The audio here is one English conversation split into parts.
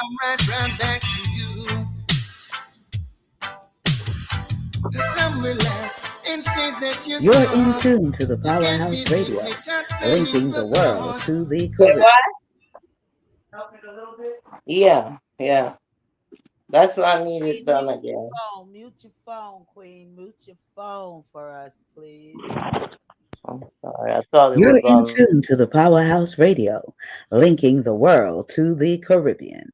come right back to you. Cause I'm relaxed and say that you're You're in sorry. tune to the You can't be Powerhouse beat Radio, me, touch me in linking the the world dark. to the Wait, Caribbean. what? Yeah, yeah. That's what I needed Queen, done mute your again. phone. Mute your phone, Queen. Mute your phone for us, please. I'm sorry. I thought it You're was in on. tune to the Powerhouse Radio, linking the world to the Caribbean.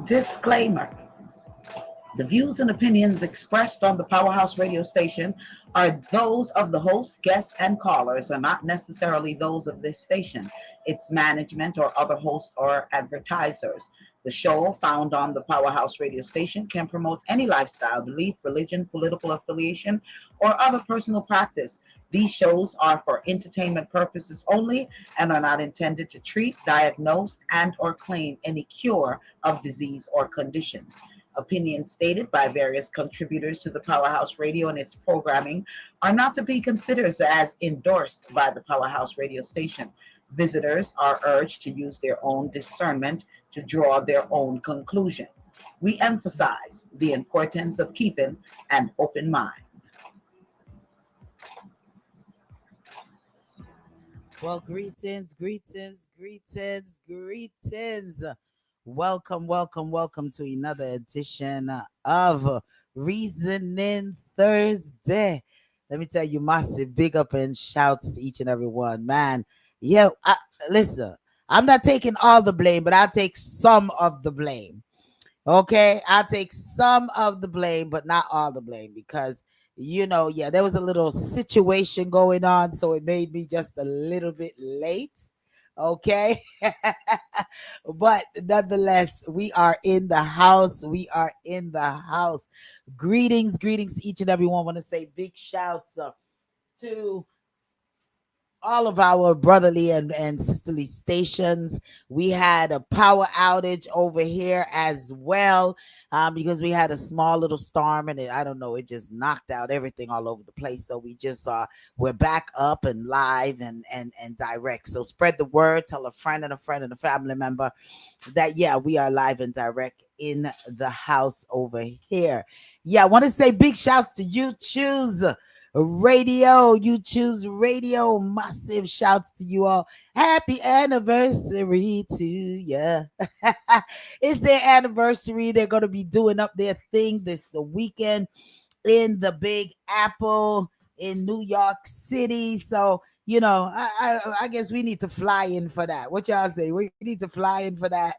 Disclaimer. The views and opinions expressed on the Powerhouse radio station are those of the host, guests, and callers, and not necessarily those of this station, its management, or other hosts or advertisers. The show, found on the Powerhouse radio station, can promote any lifestyle, belief, religion, political affiliation, or other personal practice. These shows are for entertainment purposes only and are not intended to treat, diagnose, and or claim any cure of disease or conditions. Opinions stated by various contributors to the Powerhouse Radio and its programming are not to be considered as endorsed by the Powerhouse Radio station. Visitors are urged to use their own discernment to draw their own conclusion. We emphasize the importance of keeping an open mind. Well, greetings. Welcome to another edition of Reasoning Thursday. Let me tell you, massive big up and shouts to each and every one, man. Yeah, listen, I'm not taking all the blame, but I'll take some of the blame. Okay, I'll take some of the blame, but not all the blame because yeah, there was a little situation going on, so it made me just a little bit late. Okay, but nonetheless, we are in the house. We are in the house. Greetings to each and every one. Want to say big shouts to all of our brotherly and sisterly stations. We had a power outage over here as well, because we had a small little storm and I don't know, it just knocked out everything all over the place. So we just we're back up and live and direct. So spread the word, tell a friend and a family member that yeah, we are live and direct in the house over here. Yeah, I want to say big shouts to you choose radio. Massive shouts to you all. Happy anniversary to you. It's their anniversary. They're going to be doing up their thing this weekend in the Big Apple in New York City. So, I guess we need to fly in for that. What y'all say? We need to fly in for that.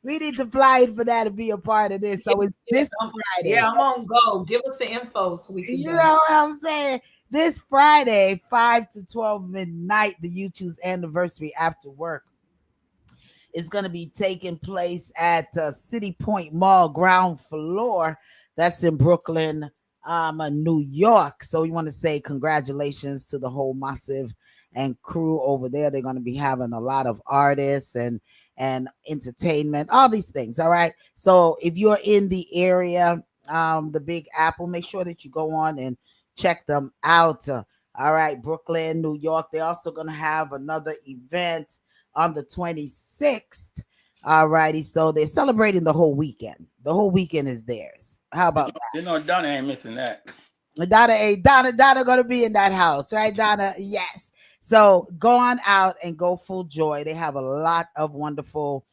We need to fly in for that to be a part of this. So it's Yes, this Friday. yeah, I'm on go. Give us the info so we can You go. know what I'm saying? This Friday, 5 to 12 midnight, the YouTube's anniversary after work is going to be taking place at City Point Mall ground floor. That's in Brooklyn, New York. So we want to say congratulations to the whole massive and crew over there. They're going to be having a lot of artists and entertainment, all these things. All right. So if you're in the area, the Big Apple, make sure that you go on and check them out. All right, Brooklyn, New York. They're also going to have another event on the 26th. All righty. So they're celebrating the whole weekend. The whole weekend is theirs. How about Donna ain't missing that. that? Donna gonna be in that house, right? Donna, yes. So go on out and go full joy. They have a lot of wonderful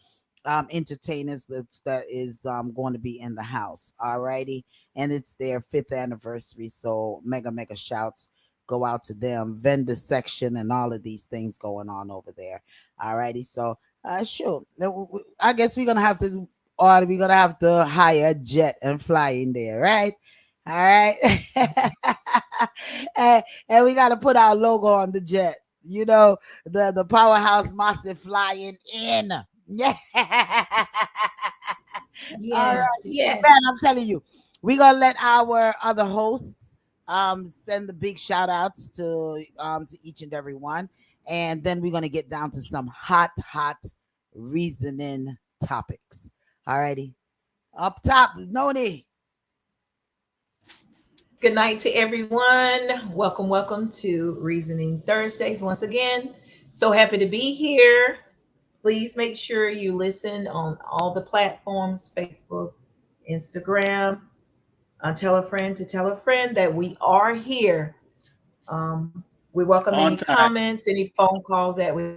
entertainers that is going to be in the house. All righty. And it's their 5th anniversary. So mega shouts go out to them, vendor section, and all of these things going on over there. All righty. So sure. I guess we're gonna have to or we're gonna have to hire a jet and fly in there, right? All right. and we gotta put our logo on the jet. The powerhouse massive flying in. Yeah. All right. Yes, yes. Man, I'm telling you, we're gonna let our other hosts send the big shout outs to each and every one. And then we're gonna get down to some hot reasoning topics. All righty. Up top, Noni. Good night to everyone. Welcome, welcome to Reasoning Thursdays once again. So happy to be here. Please make sure you listen on all the platforms: Facebook, Instagram. Tell a friend to tell a friend that we are here. Um, we welcome On any time. comments, any phone calls that we.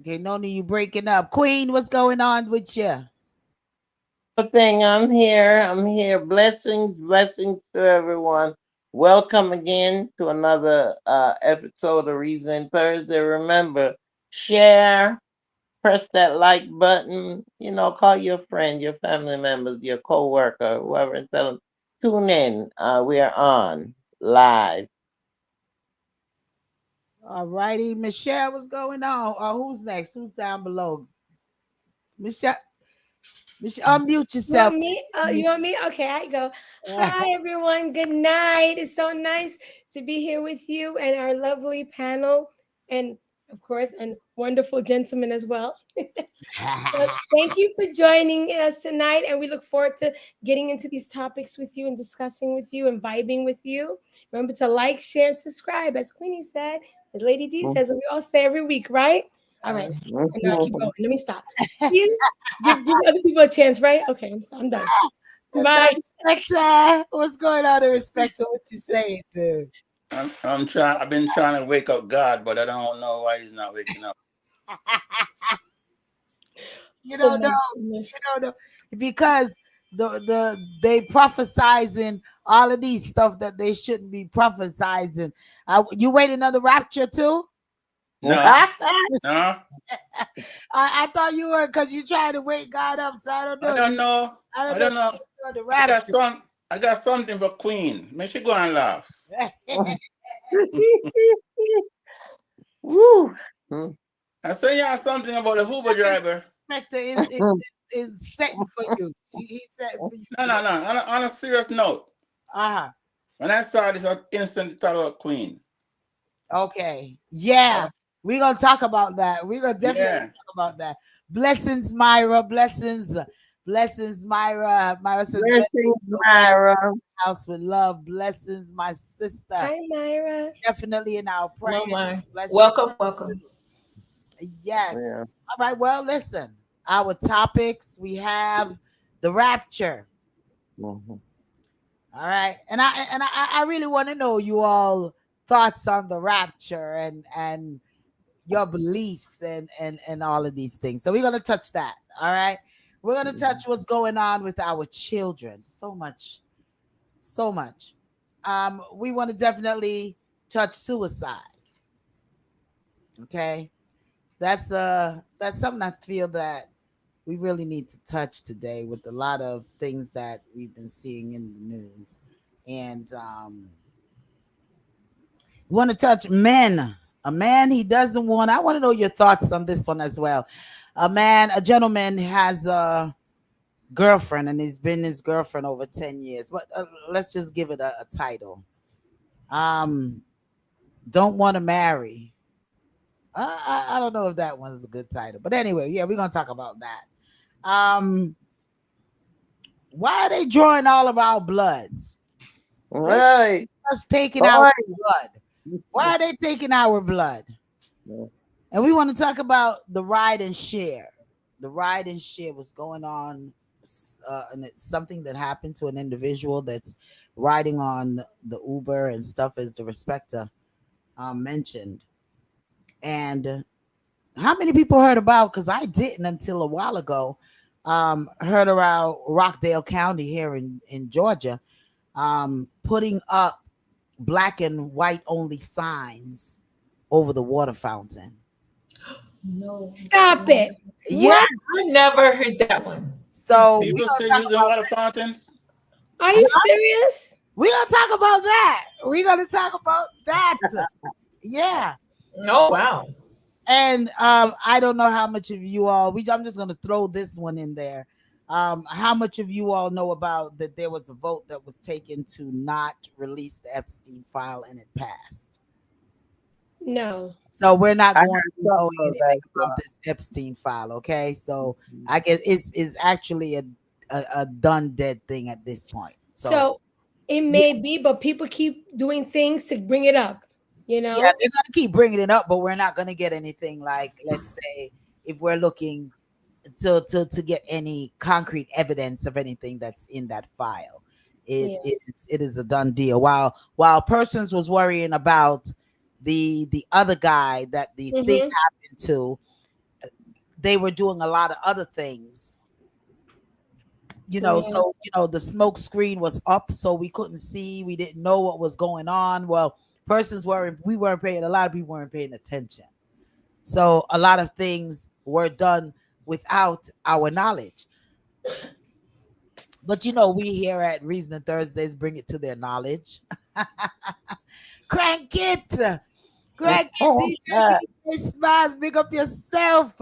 Okay, Noni, you breaking up. Queen, what's going on with you? Good thing I'm here. I'm here. Blessings, blessings to everyone. Welcome again to another episode of Reason Thursday. Remember, share, press that like button. Call your friend, your family members, your coworker, whoever, and tell them tune in. We are on live. All righty, Michelle, what's going on? Who's next? Who's down below? Michelle, unmute You yourself. want me? You want me? Okay, I go. Hi, everyone. Good night. It's so nice to be here with you and our lovely panel, and of course, and wonderful gentlemen as well. So thank you for joining us tonight, and we look forward to getting into these topics with you and discussing with you and vibing with you. Remember to like, share, and subscribe, as Queenie said, as Lady D says, and we all say every week, right? All right. And now I keep going. Let me stop. Give other people a chance, right? Okay, I'm done. Bye. Darespecta, what's going on in respect to what you saying, dude? I'm trying. I've been trying to wake up God, but I don't know why He's not waking up. You Oh don't my know. goodness. You don't know because they prophesizing all of these stuff that they shouldn't be prophesizing. You waiting on the rapture too? No, no, I thought you were because you trying to wake God up. So I don't know. I don't know. I I don't don't know. know the I got rapture. some. I got something for Queen. Make she go and laugh. Woo. I say you have something about the Uber driver. Spectre is setting for you. He's setting for you. No. On a serious note, Uh-huh. when I saw this, I instantly thought about Queen. Okay. Yeah. We're gonna talk about that. We're gonna definitely Yeah. talk about that. Blessings, Myra. Blessings. Blessings, Myra. Myra says Blessings, blessings, Myra. house with love. Blessings, my sister. Hi, Myra. Definitely in our prayer. Mama. Blessings. Welcome, welcome. Yes. Yeah. All right. Well, listen. Our topics, we have the rapture. Mhm. All right. And I really want to know you all thoughts on the rapture and your beliefs and all of these things. So we're gonna touch that. All right. We're gonna touch what's going on with our children. So much, so much. We want to definitely touch suicide. Okay. That's something I feel that we really need to touch today with a lot of things that we've been seeing in the news. And we want to touch men. A man he doesn't want. I want to know your thoughts on this one as well. A gentleman has a girlfriend and he's been his girlfriend over 10 years. But let's just give it a title. Um, don't want to marry. I don't know if that one's a good title. But anyway, yeah, we're going to talk about that. Why are they drawing all of our bloods? Right. Us taking Boy. our blood. Why are they taking our blood? Yeah. And we want to talk about the ride and share. The ride and share was going on, and it's something that happened to an individual that's riding on the Uber and stuff, as the Respecta mentioned. And how many people heard about? Because I didn't until a while ago. Heard around Rockdale County here in Georgia, putting up black and white only signs over the water fountain. No. Stop it. Yes. I never heard that one. So People still using water fountains. Are you serious? we're gonna talk about that. We're gonna talk about that. Yeah. Oh, wow. And I don't know how much of you all. I'm just gonna throw this one in there. How much of you all know about that? There was a vote that was taken to not release the Epstein file, and it passed. No. So we're not I going heard to know something of anything that. about this Epstein file. Okay, so I guess it's actually a done dead thing at this point. So So it yeah, may be, but people keep doing things to bring it up, you yeah, know? they're gonna keep bringing it up, but we're not gonna get anything like, let's say, if we're looking to get any concrete evidence of anything that's in that file. Yes. It is a done deal. While persons was worrying about the other guy that the thing Mm-hmm. happened to, they were doing a lot of other things. Yeah. So the smoke screen was up, so we couldn't see, we didn't know what was going on. Well, persons were we weren't paying, a lot of people weren't paying attention. So a lot of things were done without our knowledge. But we here at Reasoning Thursdays bring it to their knowledge. Crank it. Crank it, DJ Smiles. Big up yourself.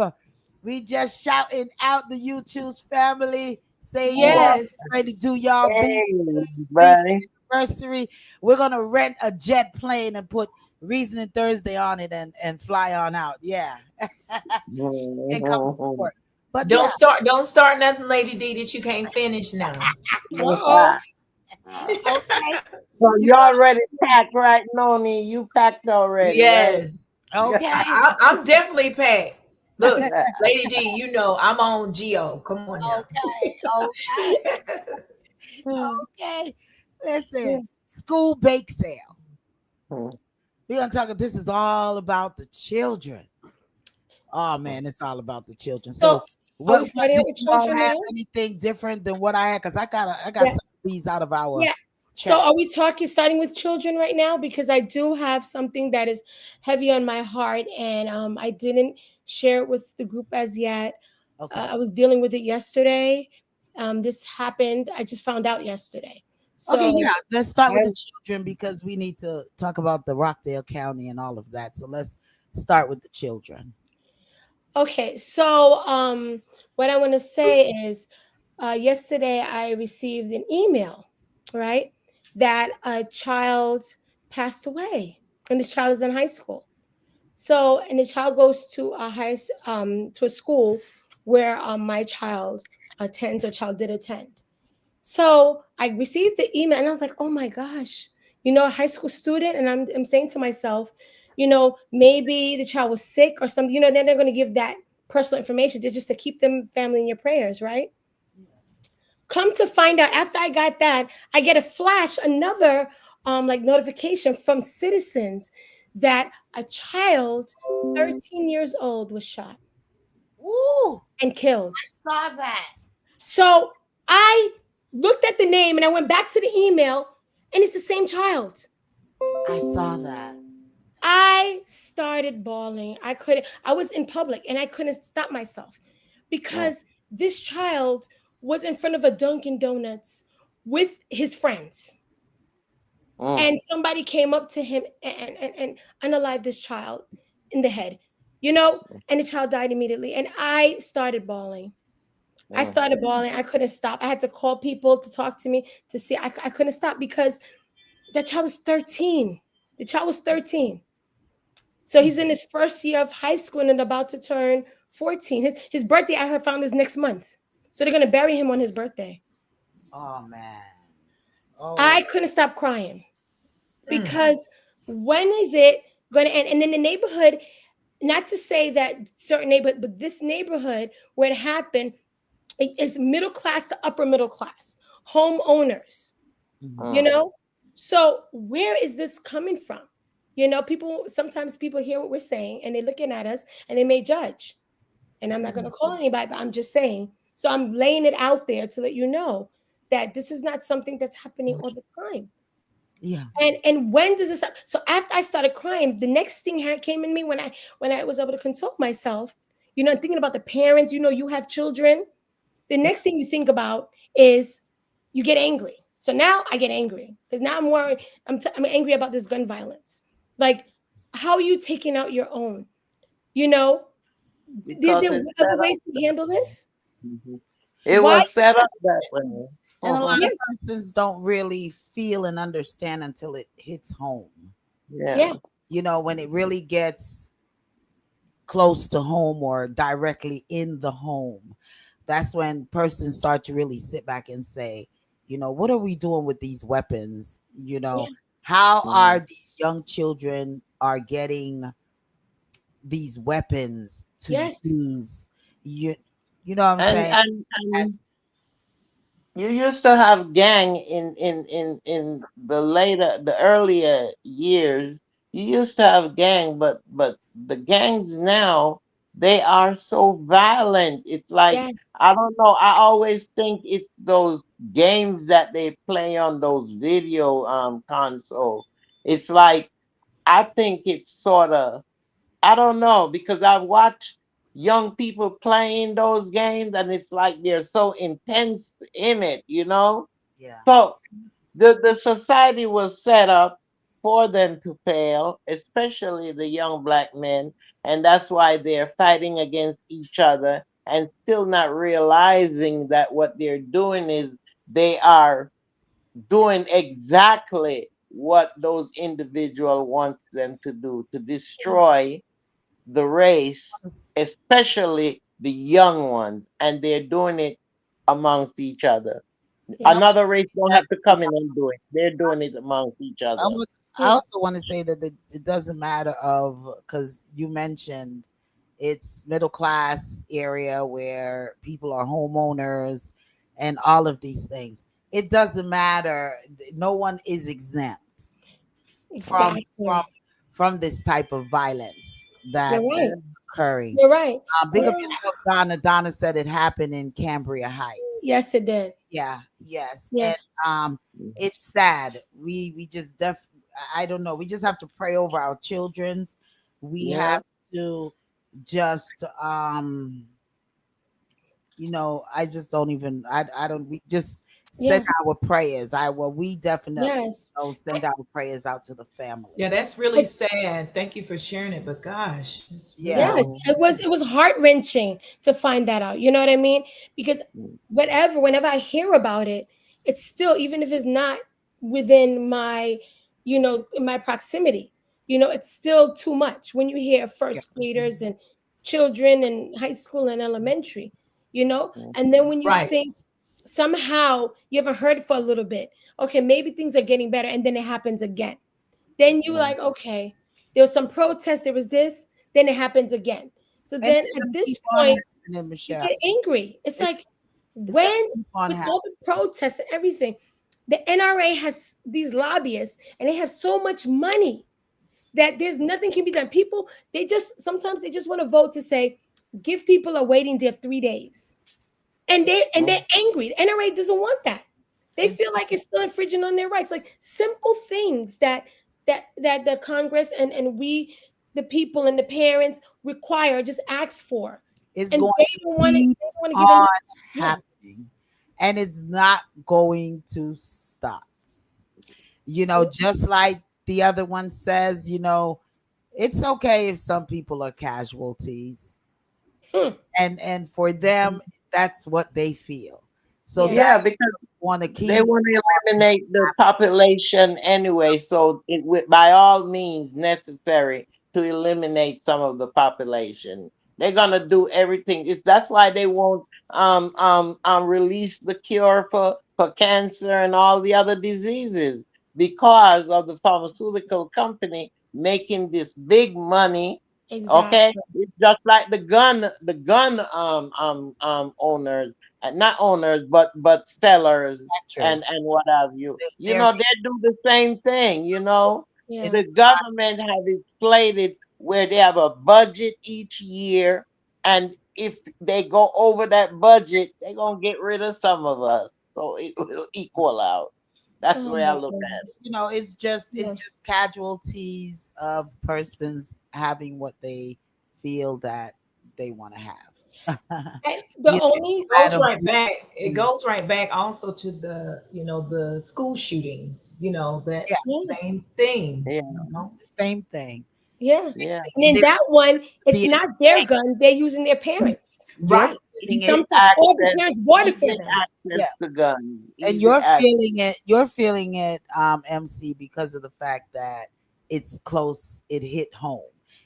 We just shouting out the YouTube's family, saying you all Yes. ready to do y'all big Hey, Reasoning buddy. anniversary. We're gonna rent a jet plane and put Reasoning Thursday on it and fly on out. Yeah. And come support. But yeah, Don't start nothing, Lady D, that you can't finish now. Uh-oh. okay. So You you already packed, right, Noni? You packed already, right? Yes. okay. I'm definitely packed. Look, Lady D, you know I'm on Geo. Come on now. Okay. Okay. Okay. Listen, school bake sale. We're gonna talk. This is all about the children. Oh man, it's all about the children. So So, are we what starting did out with you all children have now? anything different than what I had? Because I got Yeah. some of these out of our Yeah. So chat. are we starting with children right now? Because I do have something that is heavy on my heart, and I didn't share it with the group as yet. Okay. I was dealing with it yesterday. This happened. I just found out yesterday. Okay. So Yeah. Let's start with the And children because we need to talk about the Rockdale County and all of that. So let's start with the children. okay. So what I want to say is, yesterday I received an email, right, that a child passed away, and this child is in high school. So, and the child goes to to a school where my child attends, or child did attend. So I received the email, and I was like, oh my gosh, a high school student. And I'm saying to myself, maybe the child was sick or something. Then they're going to give that personal information just to keep them family in your prayers, right? Come to find out, after I got that, I get a flash, another like notification from citizens that a child 13 years old was shot Ooh, and killed. I saw that. So I looked at the name and I went back to the email, and it's the same child. I saw that. I started bawling. I was in public and I couldn't stop myself because this child was in front of a Dunkin' Donuts with his friends. And somebody came up to him and unalived this child in the head, and the child died immediately. And I started bawling. I couldn't stop. I had to call people to talk to me to see. I couldn't stop because that child was 13. The child was 13. So he's in his first year of high school and about to turn 14. His birthday, I heard, found is next month. So they're going to bury him on his birthday. Oh man. Oh. I couldn't stop crying because when is it going to end? And then the neighborhood, not to say that certain neighborhood, but this neighborhood where it happened, it is middle class to upper middle class, homeowners, So where is this coming from? Sometimes people hear what we're saying and they're looking at us and they may judge. And I'm not going to call anybody, but I'm just saying. So I'm laying it out there to let you know that this is not something that's happening all the time. Yeah. And when does this happen? So after I started crying, the next thing came in me when I was able to console myself, thinking about the parents, you have children. The next thing you think about is you get angry. So now I get angry because now I'm worried. I'm angry about this gun violence. Like, how are you taking out your own? Is there other ways to handle this? It Why? was set up that way. And a lot Yes. of persons don't really feel and understand until it hits home. Yeah. Yeah. when it really gets close to home or directly in the home, that's when persons start to really sit back and say, what are we doing with these weapons? Yeah. How are Mhm. these young children are getting these weapons to Yes. use? You know what I'm And saying? and And and you used to have gang in the earlier years. You used to have gang, but the gangs now, they are so violent. It's like, Yes. I don't know. I always think it's those games that they play on those video console. It's like, I think it's sort of, I don't know, because I've watched young people playing those games, and it's like they're so intense in it, you know? yeah, So the society was set up for them to fail, especially the young black men, and that's why they're fighting against each other and still not realizing that what they're doing is they are doing exactly what those individual wants them to do, to destroy the race, especially the young ones, and they're doing it amongst each other. Yeah. Another race don't that have to come in and do it. They're doing it amongst each I other. would. I Yeah. also want to say that it doesn't matter of because you mentioned it's middle class area where people are homeowners and all of these things. It doesn't matter. No one is exempt from from Exactly. from this type of violence You're that right. Yeah, is occurring. You're right. Big up Yeah. yourself, Donna. Donna said it happened in Cambria Heights. Yes, it did. Yeah, yes. Yeah. And it's sad. We just I don't know. We just have to pray over our children's. We yeah, have to just I just don't even I don't we just send Yeah. our prayers. We definitely Yes. send our prayers out to the family. Yeah, that's really I, sad. Thank you for sharing it. But gosh, it's really Yeah. Yes, mm, it was heart-wrenching to find that out. You know what I mean? Because mm, whenever I hear about it, it's still, even if it's not within my, in my proximity, it's still too much when you hear Yeah. first graders and children in high school and elementary, mm, and then when you right. think somehow you haven't heard for a little bit, okay, maybe things are getting better, and then it happens again. Then you mm, like, okay, there was some protest, there was this, then it happens again. So And then it's at gonna this keep on point, happening, you Michelle. get angry. It's It's like, it's gonna when, keep on with happening. all the protests and everything, the NRA has these lobbyists and they have so much money that there's nothing can be done. People, sometimes they just want to vote to say, give people a waiting day of 3 days. And they're mm. angry. The NRA doesn't want that. They It's feel like it's still infringing on their rights. Like simple things that the Congress and we, the people and the parents require, just ask for. it's And going they to don't want to keep they don't want to give them. on Yeah. happening, and it's not going to stop. So, Just like the other one says, it's okay if some people are casualties, hmm, and for them, that's what they feel. So yeah. Yeah, that's because want to they keep want to on eliminate the population anyway, so it would, by all means necessary, to eliminate some of the population. They're gonna do everything. That's why they won't release the cure for cancer and all the other diseases, because of the pharmaceutical company making this big money. Okay, Exactly. it's just like the gun owners, not owners, but sellers manufacturers. and what have you. You They're know, they do the same thing. Yeah. The it's government have it slated where they have a budget each year, and if they go over that budget, they're gonna get rid of some of us, so it will equal out. That's the Oh way I my look at it. goodness. it's Yeah. just casualties of persons having what they feel that they want to have. And the you know, only no Goes matter right who back. It it is. goes right back also to the school shootings. That Yeah, yes. same thing. Yeah, the same thing. Yeah. yeah. And And then they're that one, it's being not their gun, they're using their parents. you're Right. feeling it. Sometimes, or the parents bought it for Easy them. access Yeah, to guns, and easy access. you're feeling it, MC, because of the fact that it's close, it hit home.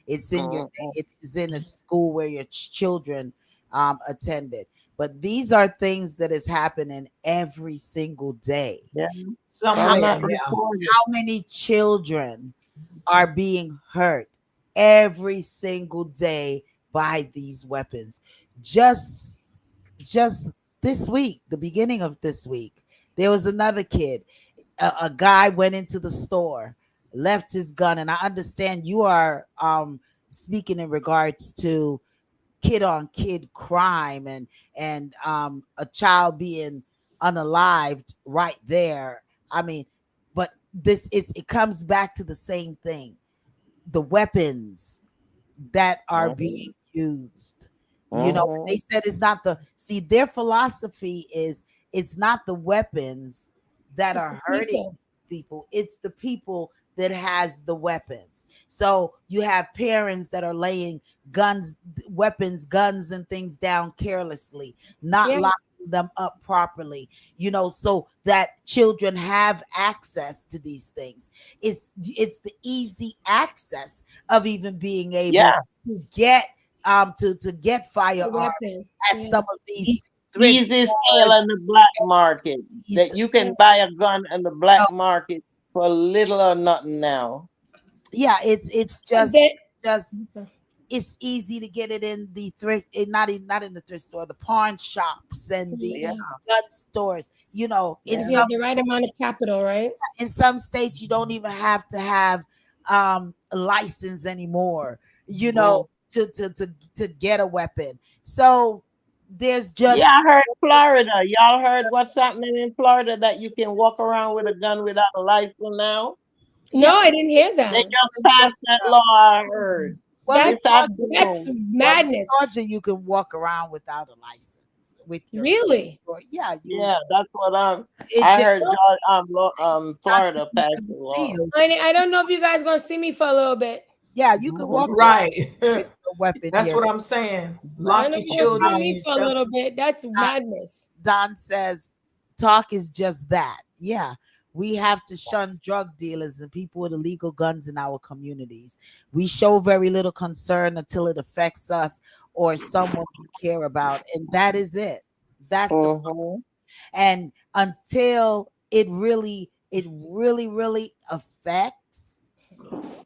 It's in your, Mhm. it's in a school where your children attended. But these are things that is happening every single day. Yeah, How, some Somewhere, not yeah. reported. how many children are being hurt every single day by these weapons? Just just this week, the beginning of this week, there was another kid. A guy went into the store, left his gun, and I understand you are speaking in regards to kid on kid crime and a child being unalived right there. I mean, but this is, it comes back to the same thing. The weapons that are Mhm. being used. You know, they Mhm. said it's not the, see, their philosophy is it's not the weapons that It's the are hurting people. people, it's the people that has the weapons. So you have parents that are laying guns, weapons, guns and things down carelessly, not Yes. locking them up properly, you know, so that children have access to these things. It's the easy access of even being able Yeah, to get to get The firearms weapon. at some Yeah. of these thrift easy sale stores. in the black market. These, That you can buy a gun in the black market for little or nothing now. yeah, it's That, just it's easy to get it in the thrift, not in the thrift store, the pawn shops and the Yeah, yeah. gun stores. You know, yeah. If you have the right amount of capital, right? in some states you don't even have to have a license anymore, you know, Mm. to get a weapon. So there's Yeah, just I heard Florida. Y'all heard what's happening in Florida that you can walk around with a gun without a license now? yeah, No, I didn't hear They that. just passed that law, I heard, well in this That's afternoon. madness. Georgia you can walk around without a license with your, Really? yeah, you, Yeah, that's what it I just heard not to Florida be passed the law. concealed. I don't know if you guys gonna see me for a little bit. Yeah, you can walk around Right. with a weapon That's here. what I'm saying. I don't Lock know your if you're gonna see children Uh, and me for a yourself. little bit. That's madness. Don says talk is just that. Yeah. We have to shun drug dealers and people with illegal guns in our communities. We show very little concern until it affects us or someone we care about. And that is it. That's the, Mm-hmm. and until it really affects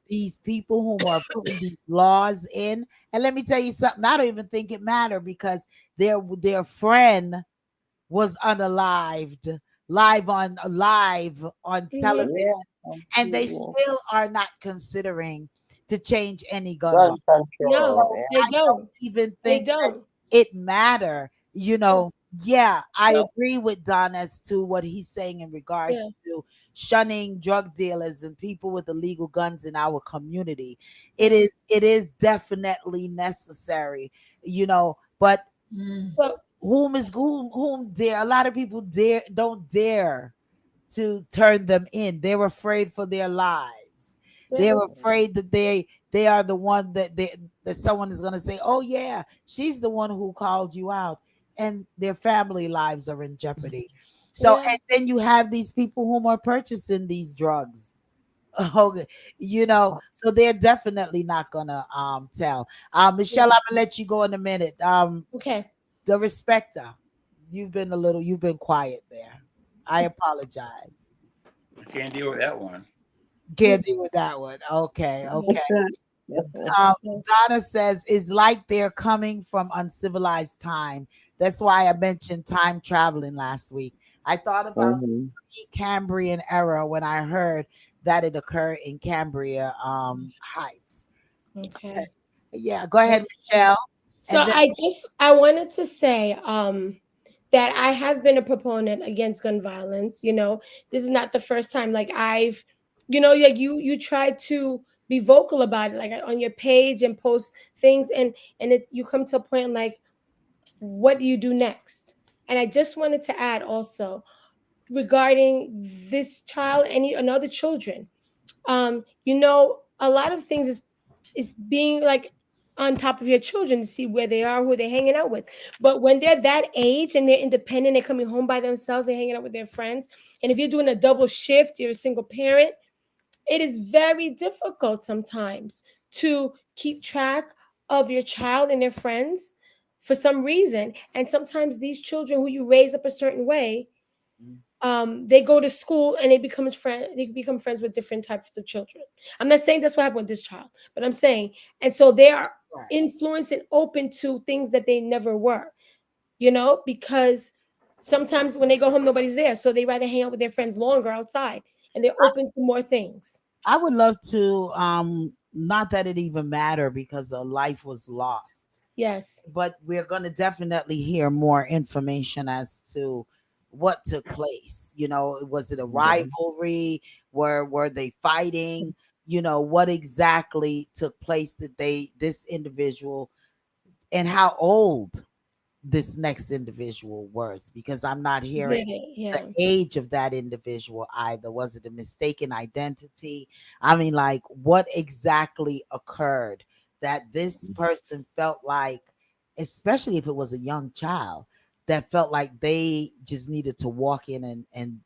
these people whom are putting these laws in. And let me tell you something, I don't even think it matter because their friend was unalived live on Hmm. television, Yeah, and they absolutely. still are not considering to change any gun law. Gun control. No, So Yeah. they I don't don't. even They think that don't. it matter, you know. Yeah, I No. agree with Don as to what he's saying in Yeah. regards to shunning drug dealers and people with illegal guns in our community. Yeah. It is definitely necessary, you know, but Mm. So whom dare, a lot of people don't dare to turn them in. They're afraid for their lives. yeah. They're afraid that they are the one that someone is going to say, "Oh yeah, she's the one who called you out," and their family lives are in jeopardy. So, Yeah. and then you have these people whom are purchasing these drugs. Okay, you know, so they're definitely not gonna tell. Michelle, I'm gonna let you go in a minute. Okay. The respecter, you've been quiet there. I apologize. I can't deal with that one. Can't deal with that one. Okay, okay. Mm-hmm. Donna says it's like they're coming from uncivilized time. That's why I mentioned time traveling last week. I thought about the Cambrian era when I heard that it occurred in Cambria Heights. Okay. Okay. Yeah, go ahead, Michelle. So And then I wanted to say that I have been a proponent against gun violence. You know, this is not the first time. Like I've, you know, like you try to be vocal about it, like on your page and post things, and it you come to a point like, what do you do next? And I just wanted to add also regarding this child and other children. You know, a lot of things is being like on top of your children to see where they are, who they're hanging out with. But when they're that age and they're independent, they're coming home by themselves, they're hanging out with their friends. And if you're doing a double shift, you're a single parent, it is very difficult sometimes to keep track of your child and their friends for some reason. And sometimes these children who you raise up a certain way, they go to school and they become friends with different types of children. I'm not saying that's what happened with this child, but I'm saying, and so they are Right. influenced and open to things that they never were, you know, because sometimes when they go home, nobody's there. So they rather hang out with their friends longer outside and they're open to more things. I would love to, not that it even matter because a life was lost, Yes. but we're going to definitely hear more information as to what took place. You know, was it a Yeah. rivalry? Were they fighting? You know, what exactly took place that this individual, and how old this next individual was, because I'm not hearing Did it? the Yeah. age of that individual either. Was it a mistaken identity? I mean, like, what exactly occurred that this person felt like, especially if it was a young child, that felt like they just needed to walk in and Yeah.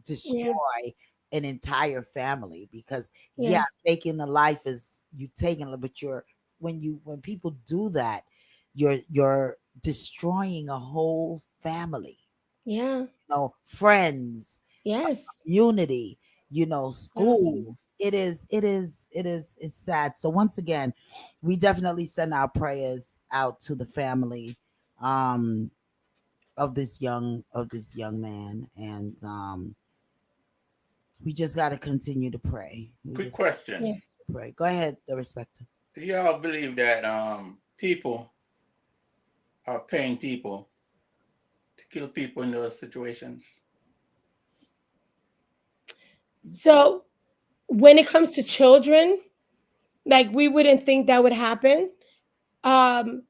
destroy an entire family? Because yeah, Yes. taking the life is you taking it, but when people do that, you're destroying a whole family, Yeah. friends, Yes. unity, Yes. schools. It's sad. So once again, we definitely send our prayers out to the family, um of this young man, and we just got to continue to pray. We Quick just question. Yes. pray. Go ahead, the respecter. Do y'all believe that people are paying people to kill people in those situations? So when it comes to children, like we wouldn't think that would happen. Um,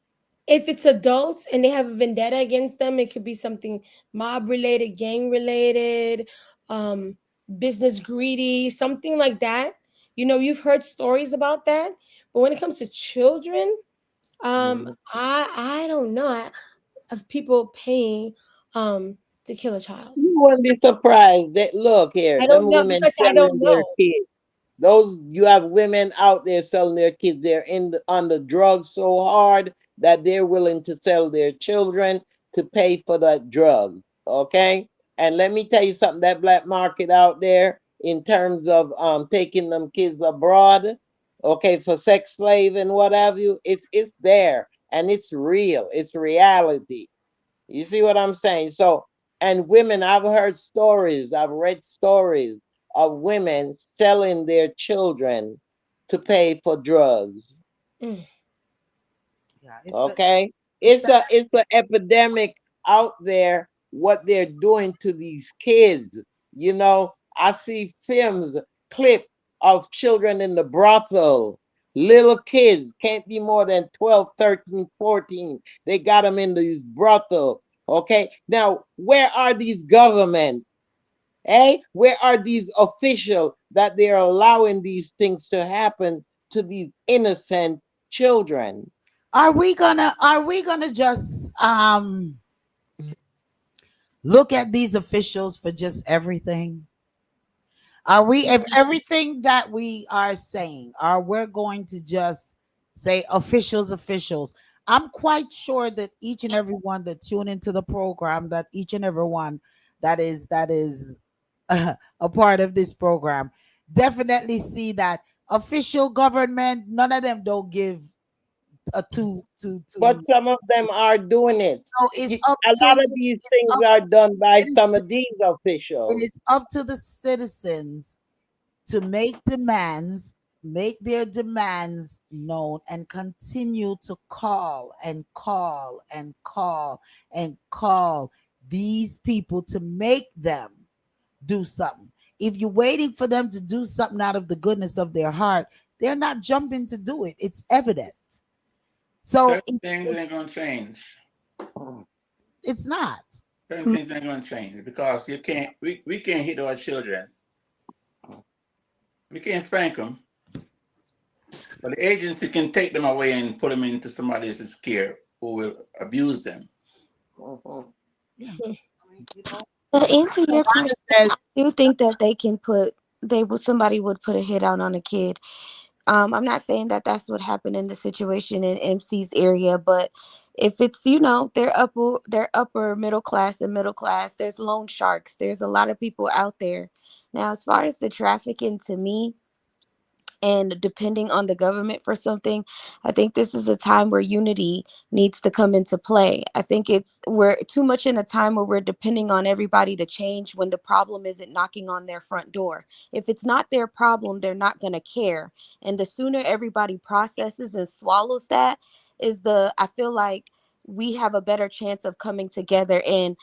if it's adults and they have a vendetta against them, it could be something mob related, gang related, um, business greedy, something like that. You know, you've heard stories about that. But when it comes to children, Mhm. I don't know of people paying to kill a child. You wouldn't be surprised that look here, I them don't know. women Besides, I don't selling their know. kids. Those you have women out there selling their kids. They're on the drugs so hard that they're willing to sell their children to pay for that drug. Okay, and let me tell you something. That black market out there in terms of taking them kids abroad, okay, for sex slave and what have you. It's there and it's real. It's reality. You see what I'm saying? So, and women, I've heard stories, I've read stories of women selling their children to pay for drugs. Mm, Yeah, Okay, it's sad. it's a epidemic out there. What they're doing to these kids, I see films, clip of children in the brothel. Little kids can't be more than 12, 13, 14. They got them in these brothel. Okay, now where are these government? Where are these officials that they're allowing these things to happen to these innocent children? Are we gonna just look at these officials for just everything? Are we, if everything that we are saying, are we're going to just say officials? I'm quite sure that each and every one that tune into the program, that each and every one that is a part of this program, definitely see that official government, none of them don't give a But two. some of them are doing it. So it's up A to lot of these it's things up are to done by the some citizens. of these It officials. is up to the citizens to make their demands known, and continue to call and call and call and call these people to make them do something. If you're waiting for them to do something out of the goodness of their heart, they're not jumping to do it. It's evident. So Certain things ain't gonna change. it's not. Certain things ain't gonna change because we can't hit our children. We can't spank them, but the agency can take them away and put them into somebody else's care who will abuse them. Yeah. I mean, To answer your question, Wanda says, I do think that they can put somebody would put a hit out on a kid. I'm not saying that that's what happened in the situation in MC's area, but if it's, they're upper middle class and middle class, there's loan sharks. There's a lot of people out there. Now, as far as the trafficking, to me, and depending on the government for something, I think this is a time where unity needs to come into play. I think we're too much in a time where we're depending on everybody to change when the problem isn't knocking on their front door. If it's not their problem, they're not going to care. And the sooner everybody processes and swallows that, I feel like we have a better chance of coming together. And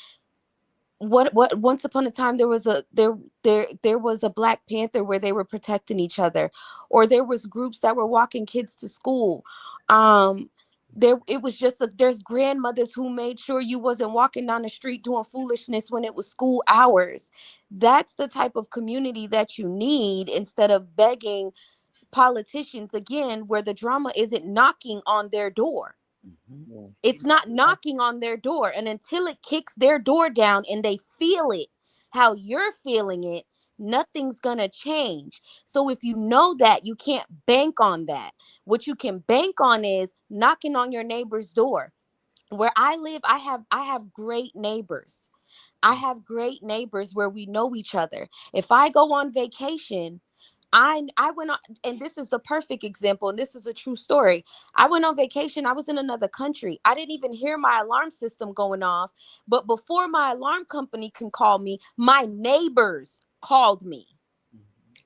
what once upon a time there was a Black Panther where they were protecting each other, or there was groups that were walking kids to school. There it was just there's grandmothers who made sure you wasn't walking down the street doing foolishness when it was school hours. That's the type of community that you need, instead of begging politicians again, where the drama isn't knocking on their door. It's not knocking on their door. And until it kicks their door down and they feel it how you're feeling it, nothing's going to change. So if you know that, you can't bank on that. What you can bank on is knocking on your neighbor's door. Where I live, I have great neighbors. I have great neighbors where we know each other. If I go on vacation, I went on, and this is the perfect example, and this is a true story. I went on vacation. I was in another country. I didn't even hear my alarm system going off, but before my alarm company can call me, my neighbors called me.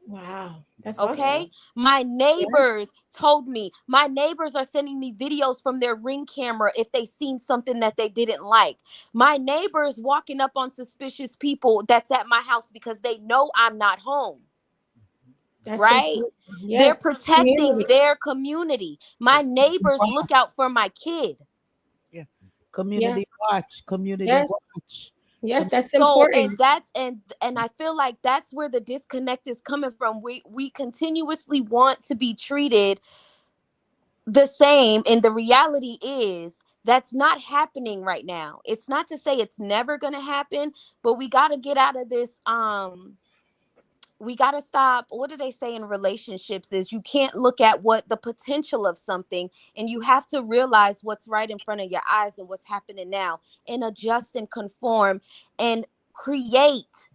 Wow, that's awesome. Okay, my Yes. neighbors told me. My neighbors are sending me videos from their Ring camera if they seen something that they didn't like. My neighbors walking up on suspicious people that's at my house because they know I'm not home. That's Right? important. They're Yeah. protecting Community. their community. My neighbors look out for my kid. Yeah. Yeah. Community watch. Community Yes. watch. Yes, Com- that's So, and important. that's and I feel like that's where the disconnect is coming from. We continuously want to be treated the same, and the reality is that's not happening right now. It's not to say it's never going to happen, but we got to get out of this. We got to stop. What do they say in relationships is you can't look at what the potential of something, and you have to realize what's right in front of your eyes and what's happening now, and adjust and conform and create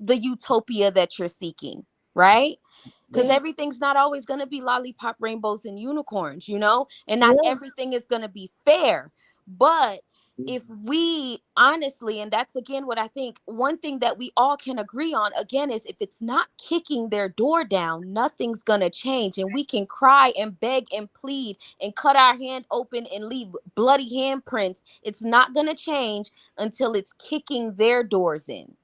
the utopia that you're seeking, right? Because Yeah. everything's not always going to be lollipop, rainbows, and unicorns, and not Yeah. everything is going to be fair. But if we honestly, and that's again what I think, one thing that we all can agree on again is if it's not kicking their door down, nothing's going to change. And we can cry and beg and plead and cut our hand open and leave bloody handprints. It's not going to change until it's kicking their doors in,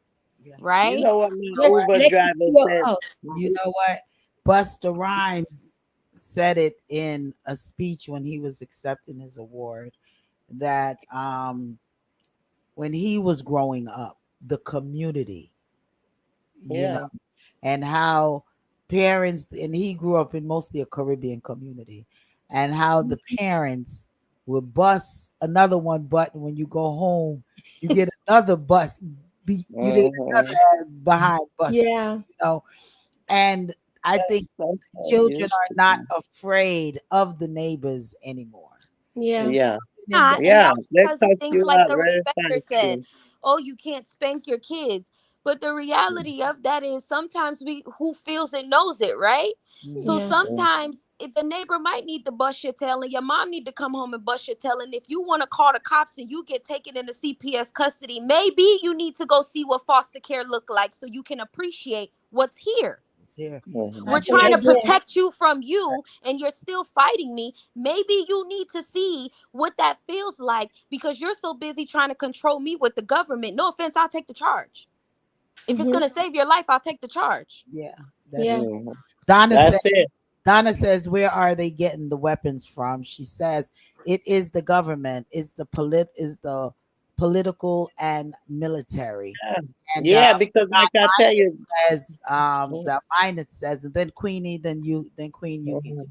yeah. You right? know what You my know Yes. what? Uber Connected to driver your said? house. You know what? Busta Rhymes said it in a speech when he was accepting his award, that when he was growing up, the community, you know, Yeah. and how parents, and he grew up in mostly a Caribbean community, and how the parents would bust another one button when you go home, you get another bus, you get Mm-hmm. another behind bus, Yeah. you know. And I think That's children used are to not be. afraid of the neighbors anymore. Yeah. Yeah. And Not, and Yeah. that's They because of cut things you like out the very respecter fast said. too. Oh, you can't spank your kids. But the reality of that is sometimes we who feels it knows it, right? So Mhm. Yeah. sometimes the neighbor might need to bust your tail, and your mom need to come home and bust your tail. And if you want to call the cops and you get taken into CPS custody, maybe you need to go see what foster care look like so you can appreciate what's here. It's here. We're That's Mm-hmm. the trying to idea. protect you from you, and you're still fighting me. Maybe you need to see what that feels like because you're so busy trying to control me with the government. No offense, I'll take the charge. If it's Hmm. going to save your life, I'll take the charge. Yeah, that's Yeah. it. Mm-hmm. Donna That's said. it. Donna says, "Where are they getting the weapons from?" She says, "It is the government. Is the political and military." Yeah. And Yeah, because like I tell you. says, the Minot says, and then Queenie, then you, then Queen, you can. Mhm.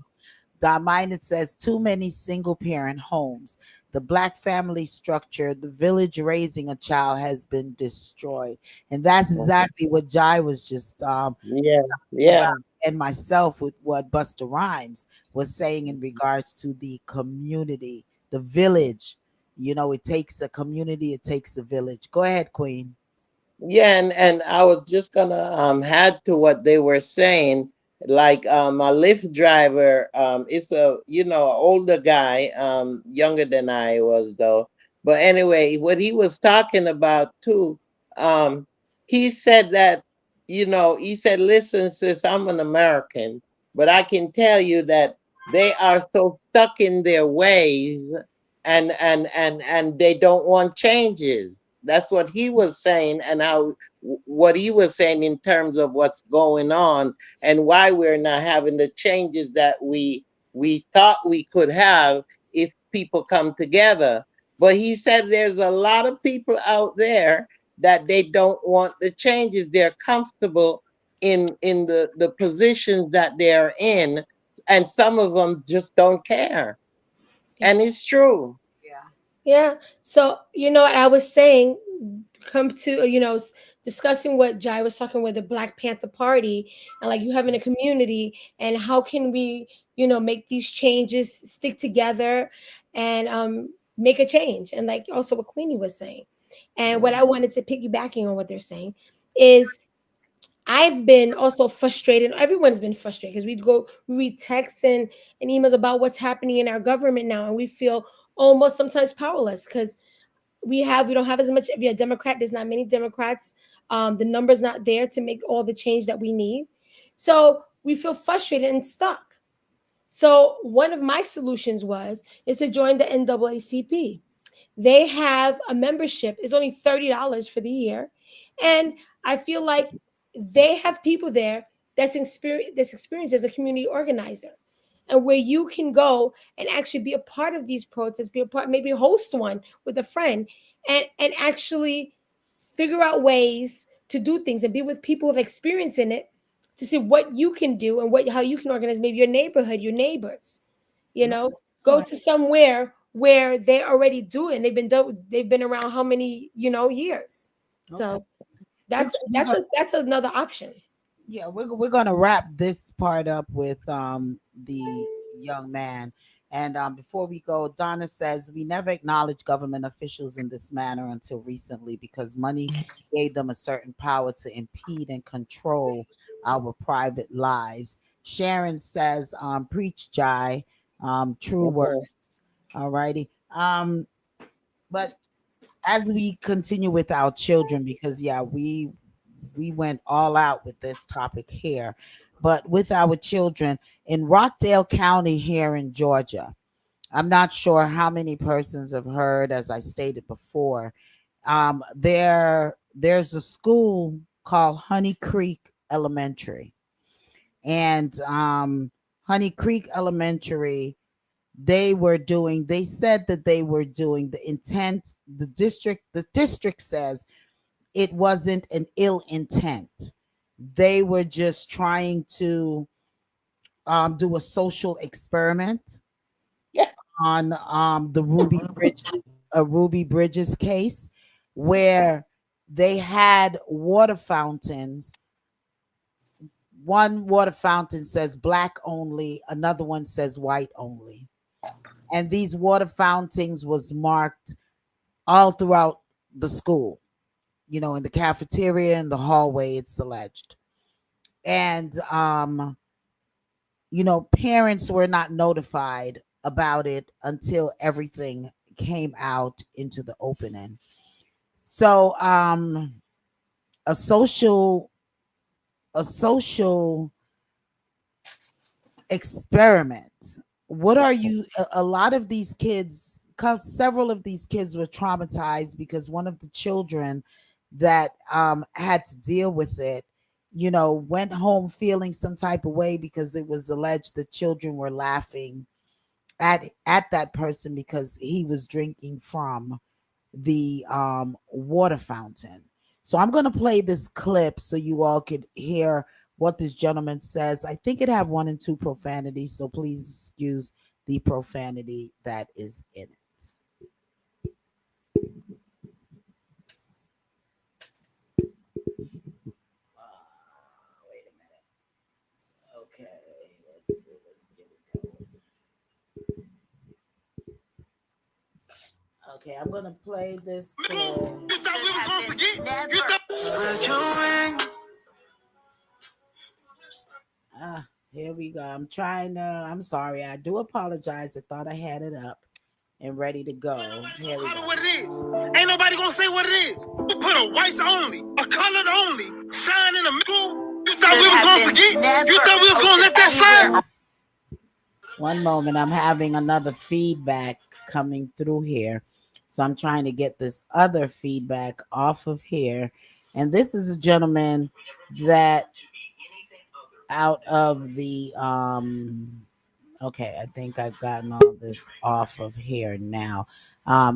Minus says too many single parent homes. The black family structure, the village raising a child has been destroyed. And that's exactly what Jai was just Yeah, about, yeah. and myself with what Buster Rhymes was saying in regards to the community, the village. It takes a community, it takes a village. Go ahead, Queen. Yeah, and I was just gonna add to what they were saying. Like a Lyft driver, is a older guy, younger than I was though. But anyway, what he was talking about too, um, he said that he said, "Listen, sis, I'm an American, but I can tell you that they are so stuck in their ways, and they don't want changes." That's what he was saying, and how what he was saying in terms of what's going on and why we're not having the changes that we thought we could have if people come together. But he said there's a lot of people out there that they don't want the changes. They're comfortable in the positions that they're in, and some of them just don't care. And it's true. Yeah. Yeah. So, what I was saying, come to, discussing what Jai was talking with the Black Panther Party, and like you having a community, and how can we, make these changes, stick together, and make a change. And like also what Queenie was saying. And what I wanted to piggybacking on what they're saying is I've been also frustrated. Everyone's been frustrated because we read texts and emails about what's happening in our government now, and we feel almost sometimes powerless because we don't have as much. If you're a Democrat, there's not many Democrats. The number's not there to make all the change that we need. So we feel frustrated and stuck. So one of my solutions is to join the NAACP. They have a membership. It's only $30 for the year, and I feel like they have people there that's experienced as a community organizer, and where you can go and actually be a part of these protests, be a part, maybe host one with a friend, and actually figure out ways to do things and be with people with experience in it to see what you can do and how you can organize maybe your neighborhood, your neighbors, you No, know go point. to somewhere where they already do it and they've been around how many years. Okay. So We're, we're gonna, that's another option. yeah, we're gonna wrap this part up with the young man. And before we go, Donna says we never acknowledge government officials in this manner until recently because money gave them a certain power to impede and control our private lives. Sharon says, preach Jai, true Mhm. words. All righty. But as we continue with our children, because yeah, we went all out with this topic here, but with our children in Rockdale County here in Georgia, I'm not sure how many persons have heard, as I stated before. There's a school called Honey Creek Elementary, and Honey Creek Elementary, they said that they were doing the intent. The district says it wasn't an ill intent. They were just trying to do a social experiment Yeah. on Ruby Bridges case, where they had water fountains. One water fountain says black only, another one says white only. And these water fountains was marked all throughout the school, in the cafeteria and the hallway, it's alleged. And parents were not notified about it until everything came out into the opening. So a social a social experiment. What are you a lot of these kids, cause several of these kids were traumatized because one of the children that had to deal with it, went home feeling some type of way because it was alleged the children were laughing at that person because he was drinking from the water fountain. So I'm going to play this clip so you all could hear what this gentleman says. I think it have 1 and 2 profanities, so please excuse the profanity that is in it. Wait a minute. Okay, let's see. Let's get it going. Okay, I'm gonna play this clip. You thought we was gonna forget? You thought spread your wings. Here we go. I'm trying to. I'm sorry. I do apologize. I thought I had it up and ready to go. Here we go. What it is. Ain't nobody gonna say what it is. You put a whites only, a colored only sign in the middle. You thought we was gonna forget? You thought we was gonna let that slide? One moment. I'm having another feedback coming through here. So I'm trying to get this other feedback off of here. And this is a gentleman that out of the okay, I think I've gotten all this off of here now.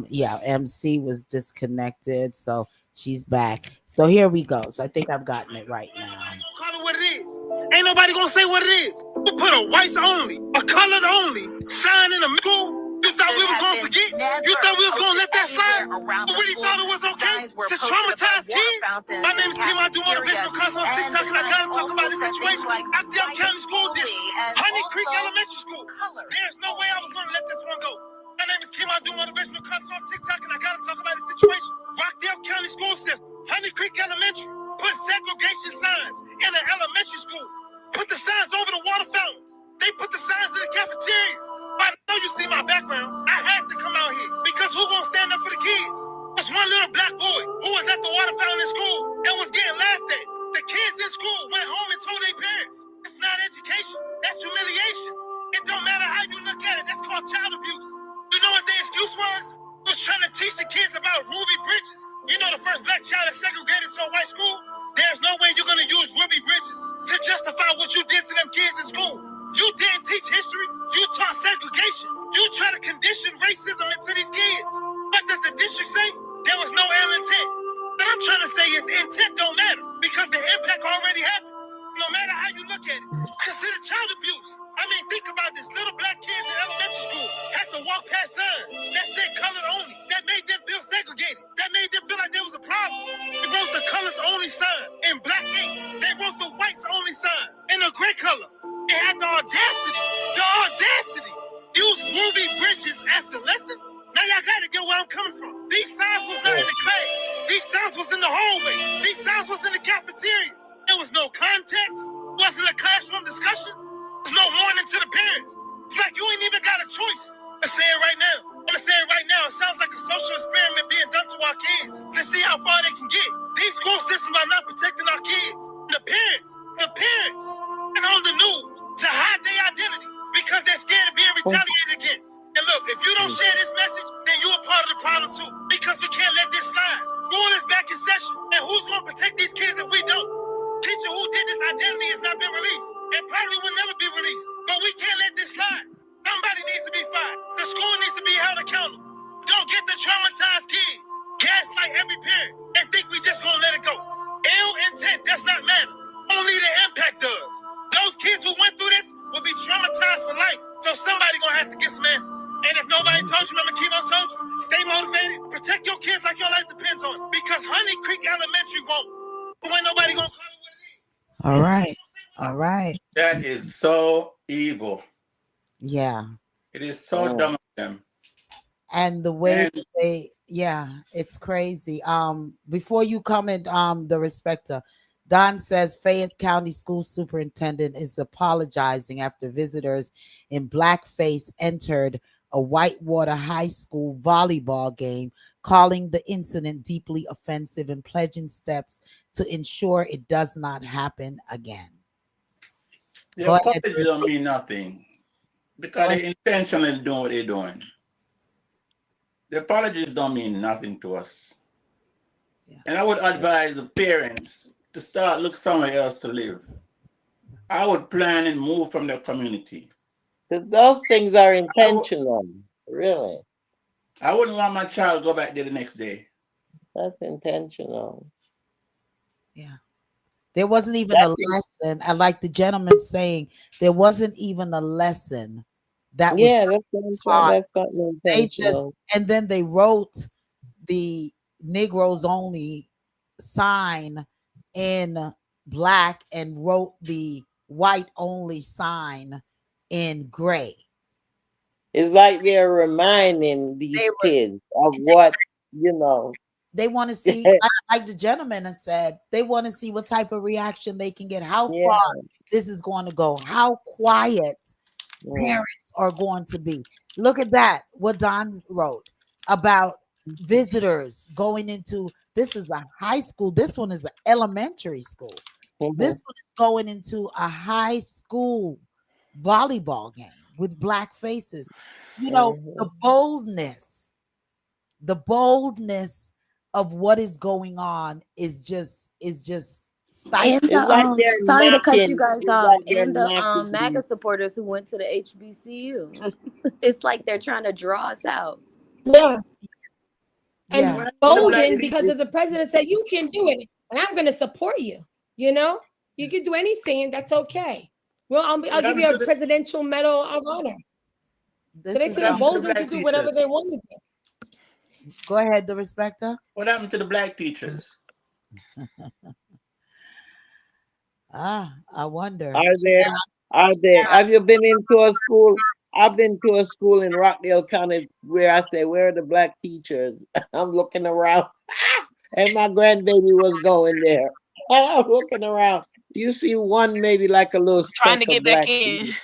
Yeah, MC was disconnected, so she's back. So here we go. So I think I've gotten it right now. Call it what it is. Ain't nobody gonna say what it is. You put a whites only, a colored only sign in the middle. You thought we was gonna forget? You thought we was gonna let that slide? You really thought it was okay to traumatize kids? My name is Kim. I do motivational content on TikTok, and I gotta talk about this situation. Acton County School District, Honey Creek Elementary School. There's no way I was gonna let this one go. My name is Kim. I do motivational content on TikTok, and I gotta talk about this situation. Rockdale County School System, Honey Creek Elementary, put segregation signs in the elementary school. Put the signs over the water fountains. They put the signs in the cafeteria. I know you see my background. I had to come out here because who gonna stand up for the kids? There's one little black boy who was at the water fountain in school and was getting laughed at. The kids in school went home and told their parents. It's not education. That's humiliation. It don't matter how you look at it. That's called child abuse. You know what their excuse was? Was trying to teach the kids about Ruby Bridges. You know the first black child that's segregated to a white school? There's no way you're gonna use Ruby Bridges to justify what you did to them kids in school. You didn't teach history. You taught segregation. You try to condition racism into these kids. What does the district say? There was no ill intent. What I'm trying to say is intent don't matter because the impact already happened. No matter how you look at it, consider child abuse. I mean, think about this. Little black kids in elementary school had to walk past signs that said colored only. That made them feel segregated. That made them feel like there was a problem. They wrote the colors only sign in black ink. They wrote the whites only sign in a gray color. They had the audacity, use Ruby Bridges as the lesson. Now y'all gotta get where I'm coming from. These signs was not in the class. These signs was in the hallway. These signs was in the cafeteria. There was no context. Wasn't a classroom discussion. There's no warning to the parents. It's like you ain't even got a choice. I'm gonna say it right now. It sounds like a social experiment being done to our kids to see how far they can get. These school systems are not protecting our kids. The parents, and on the news to hide their identity because they're scared of being retaliated against. And look, if you don't share this message, then you're a part of the problem too because we can't let this slide. School is back in session, and who's gonna protect these kids if we don't? Teacher who did this identity has not been released and probably will never be released. But we can't let this slide. Somebody needs to be fired. The school needs to be held accountable. Don't get the traumatized kids. Gaslight every parent and think we just gonna let it go. Ill intent does not matter. Only the impact does. Those kids who went through this will be traumatized for life. So somebody gonna have to get some answers. And if nobody told you, remember Chemo told you, stay motivated, protect your kids like your life depends on it. Because Honey Creek Elementary won't. But when nobody gonna call it what it is. All right. That is so evil. Yeah. It is so dumb of them. And the way it's crazy. Before you comment, the respecter, Don says Fayette County School Superintendent is apologizing after visitors in blackface entered a Whitewater High School volleyball game, calling the incident deeply offensive and pledging steps to ensure it does not happen again. The apology don't mean nothing because they're intentionally doing what they're doing. The apologies don't mean nothing to us. Yeah. And I would advise the parents to start look somewhere else to live. I would plan and move from their community. Those things are intentional, really. I wouldn't want my child to go back there the next day. That's intentional. Yeah. There wasn't even a That's it. lesson. I like the gentleman saying there wasn't even a lesson that was Yeah, that's what I'm saying. taught. That's something They just intentional. and then they wrote the Negroes only sign in black and wrote the white only sign in gray. It's like they're reminding these They were kids of what, you know. they want to see, like the gentleman has said, they want to see what type of reaction they can get, how Yeah. far this is going to go, how quiet Mm. parents are going to be. Look at that, what Don wrote about visitors going into, this is a high school, this one is an elementary school. Mhm. This one is going into a high school volleyball game with black faces. You know, Mhm. the boldness of what is going on is just And stifling. the It's like they're sorry to cut you knocking. guys It's off. like they're And the MAGA knocking. supporters who went to the HBCU. It's like they're trying to draw us out. Yeah. Yeah. And What happened to the So black boldened it's because teachers? of the president said you can do it, and I'm going to support you. You know, you can do anything, and that's okay. Well, I'll What give happened you to a the presidential medal of honor. So this they is what feel happened to the emboldened to black do whatever teachers? they want to do. go ahead, the respecter. What happened to the black teachers? I wonder. Are there? Are there? Have you been into a school? I've been to a school in Rockdale County where I say, "Where are the black teachers?" I'm looking around, and my grandbaby was going there. I'm looking around. You see one, maybe like a little Trying speck to of get back black in. student.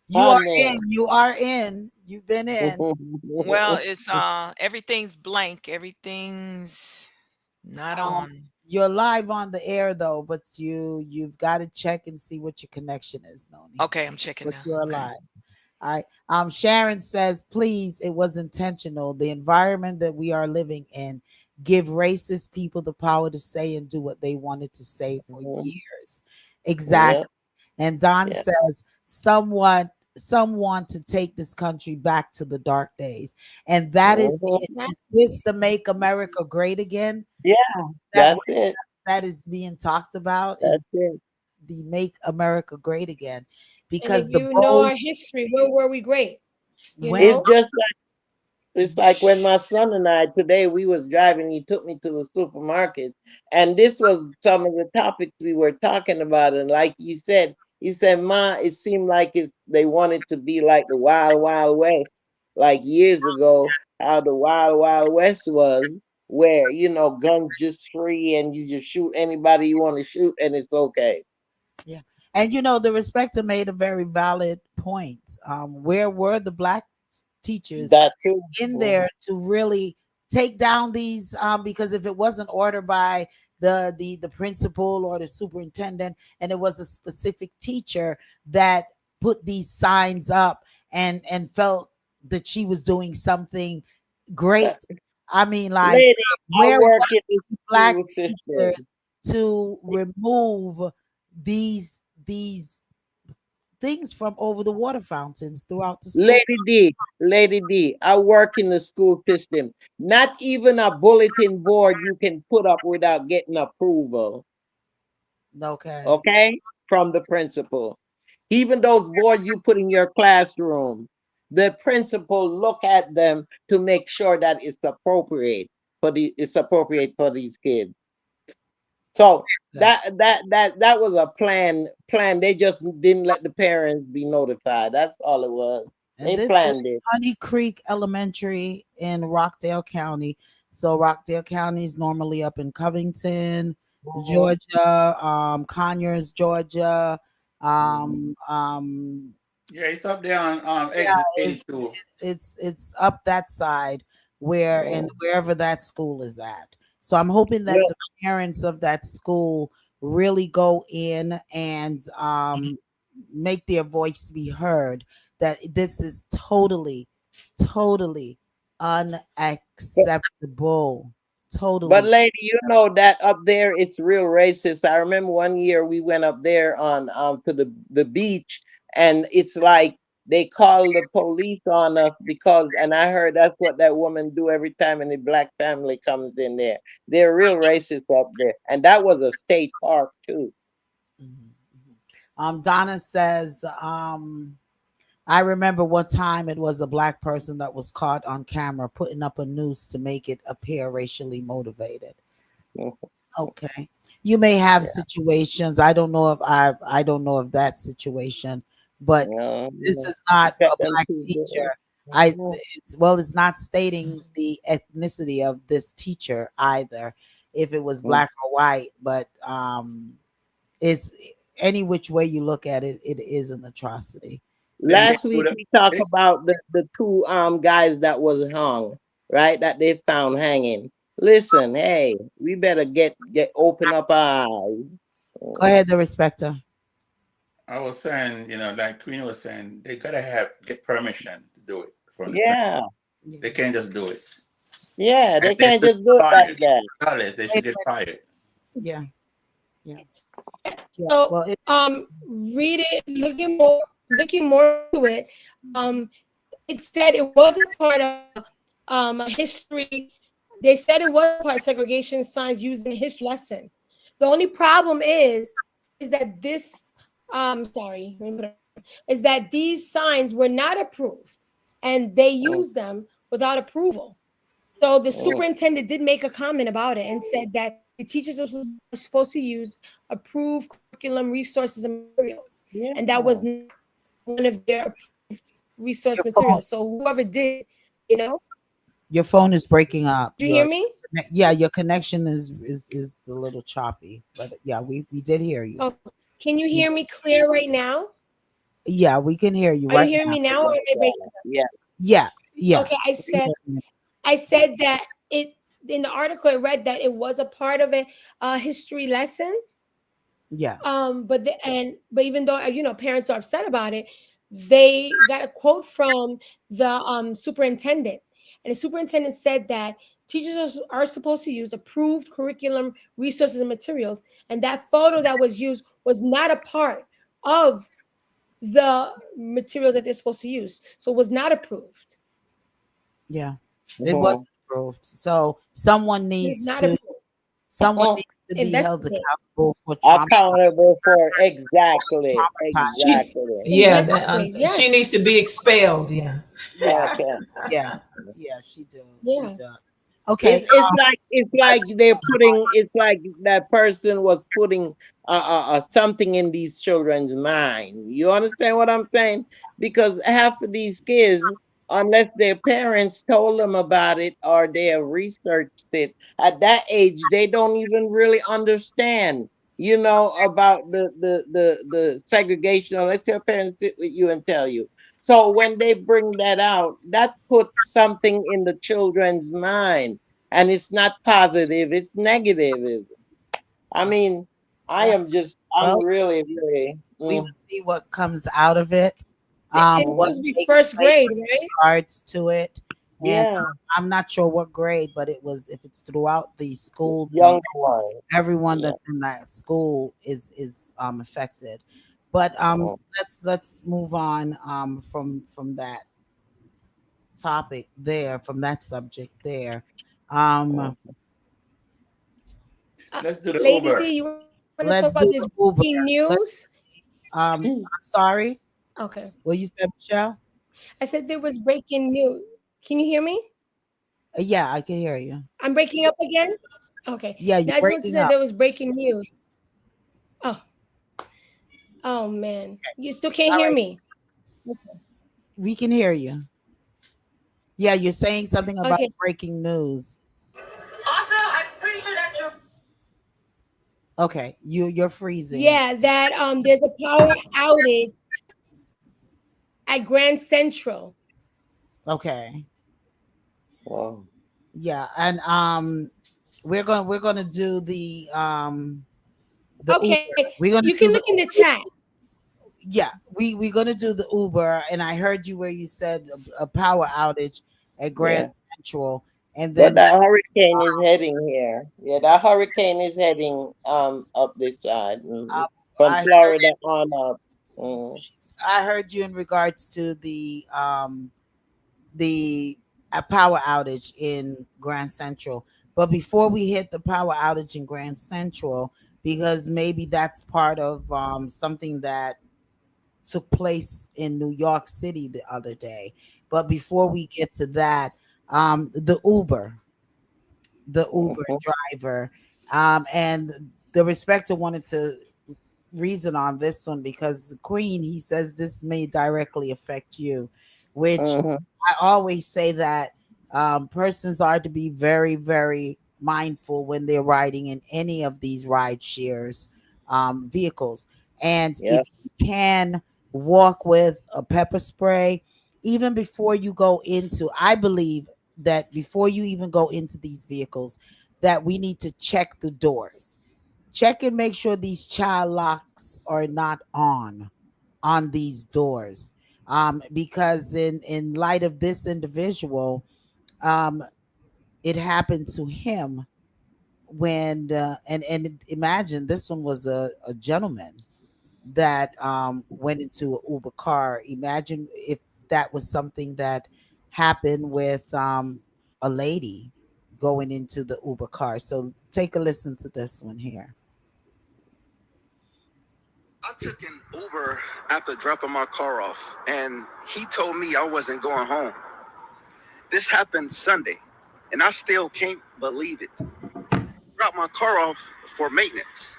You I are in, know. you are in, you've been in. Well, it's everything's blank. Everything's not Um, on. you're live on the air though, but you've got to check and see what your connection is, Noni. Okay, I'm checking But now. you're Okay. alive. All right. Sharon says, please, it was intentional. The environment that we are living in give racist people the power to say and do what they wanted to say for years. Yeah, Exactly. And Don yeah. says, some want to take this country back to the dark days. And that is Mhm. it. Is this the Make America Great Again? Yeah, That that's it. that is being talked about is That's it. the Make America Great Again. And if Because the you know bold our history, where were we great? You when It's know? just It's like when my son and I today we was driving, he took me to the supermarket, and this was some of the topics we were talking about. And like he said, "Ma, it seemed like they wanted to be like the Wild Wild West, like years ago, how the Wild Wild West was, where guns just free and you just shoot anybody you want to shoot and it's okay." Yeah. And the respecter made a very valid point. Where were the black teachers That too. in Mhm. there to really take down these? Because if it wasn't ordered by the principal or the superintendent, and it was a specific teacher that put these signs up and felt that she was doing something Uh, great. I mean, like, Lady, I where work in the black school teachers system. to remove these things from over the water fountains throughout the school. Lady D, I work in the school system. Not even a bulletin board you can put up without getting approval, Okay. okay, from the principal. Even those boards you put in your classroom, the principal look at them to make sure that it's appropriate for these kids. So Okay. that was a plan. They just didn't let the parents be notified. That's all it was. And They this planned is it. Honey Creek Elementary in Rockdale County. So Rockdale County is normally up in Covington, Mhm. Georgia, Conyers, Georgia. Mhm. Yeah, it's up there on Yeah, exit it's 82. it's up that side and Mhm. wherever that school is at. So I'm hoping that Well, the parents of that school really go in and make their voice to be heard, that this is totally unacceptable. but Totally. lady, you know that up there it's real racist. I remember one year we went up there on to the beach, and it's like they call the police on us because, and I heard that's what that woman do every time any black family comes in there. They're real racist up there, and that was a state park too. Mhm, mhm. Donna says, I remember one time it was a black person that was caught on camera putting up a noose to make it appear racially motivated. Mhm. Okay. You may have Yeah. situations. I don't know of that situation, but this Yeah. is not Look at a them black two girls. teacher. Mhm. It's not stating the ethnicity of this teacher either, if it was Mhm. black or white, but it's any which way you look at it, it is an atrocity. Then Last week we talked about the two guys that was hung, right? That they found hanging. Listen, hey, we better get open up our eyes. Go ahead, the respecter. I was saying, like Queen was saying, they gotta get permission to do it from the parents. Yeah, They can't just do it, yeah, and they they can't should just get do it like fired. that. Regardless, they should get fired. Yeah, yeah, yeah. So Well, it, read it, looking more into it. Um, it said it was a part of a history. They said it was a part of segregation signs used in a history lesson. The only problem is that this sorry, let me put it- is that these signs were not approved and they Mm, used them without approval. So the mm. superintendent did make a comment about it and said that the teachers are supposed to use approved curriculum resources and materials, Yeah. and that was not one of their approved resource your phone, materials. So whoever did, you know, your phone is breaking up. did you hear me? Yeah, your connection is a little choppy, but yeah, we did hear you. Oh, can you We hear me clear right now? Yeah, we can hear you Are you right hearing now. me now, or am I breaking Yeah. Yeah, up? yeah, Okay, I we said hear you. I said that it in the article. It read that it was a part of a history lesson. Yeah, But even though parents are upset about it, they got a quote from the superintendent, and the superintendent said that teachers are supposed to use approved curriculum resources and materials, and that photo that was used was not a part of the materials that they're supposed to use, so it was not approved. yeah. It Mhm. wasn't approved. So someone It is needs not to approved. someone needs to be held Investigate. accountable for Accountable for exactly, traumatized. She, exactly. yeah, Investigate. she Yes. needs to be expelled. Yeah. Yeah, Okay. yeah, yeah. She does. She Yeah. does. Okay. It's like Let's they're putting, it's like that person was putting something in these children's mind. You understand what I'm saying? Because half of these kids, unless their parents told them about it or they have researched it, at that age they don't even really understand, about the segregation. Or let's your parents sit with you and tell you. So when they bring that out, that puts something in the children's mind, and it's not positive, it's negative. I mean, Yeah. I'm Well, really, really, we will see what comes out of it. It's What supposed mhm. to be takes first place grade, in right? regards to it, and Yeah, I'm not sure what grade, but it was if it's throughout the school, then younger one. everyone Yeah. that's in that school is affected. But Mhm, let's move on from that topic there, from that subject there. Um, mhm. Uh, Let's do the Lady Uber. D, you want to talk about this let's do the breaking Uber. news? Let's I'm sorry. Okay. What you said, Michelle? I said there was breaking news. Can you hear me? Yeah, I can hear you. I'm breaking up again? Okay. Yeah, you're Now I just want to breaking say up. there was breaking news. Oh, oh man. You still can't All hear right, me. we can hear you. Yeah, you're saying something about Okay. breaking news. Also, I'm pretty sure that you're Okay, you're freezing. Yeah, that there's a power outage at Grand Central. Okay. Wow. Yeah, and we're gonna do the Uber. Okay. We're gonna You do can the look in the chat. yeah, we're gonna do the Uber, and I heard you where you said a power outage at Grand Yeah. Central, and But then that hurricane is heading here. Yeah, that hurricane is heading up this side, from I heard Florida on up. Mm. I heard you in regards to the a power outage in Grand Central. But before we hit the power outage in Grand Central, because maybe that's part of something that took place in New York City the other day. But before we get to that, the Uber Mhm. driver, and the respecter wanted to reason on this one because Queen, he says this may directly affect you, which Mhm. I always say that persons are to be very, very mindful when they're riding in any of these ride shares vehicles. And if Yep. you can walk with a pepper spray, even before you go into, I believe that before you even go into these vehicles, that we need to check the doors, check and make sure these child locks are not on these doors, because in light of this individual, um it happened to him when and imagine this one was a gentleman that went into an Uber car. Imagine if that was something that happened with a lady going into the Uber car. So take a listen to this one here. I took an Uber after dropping my car off, and he told me I wasn't going home. This happened Sunday, and I still can't believe it. Dropped my car off for maintenance,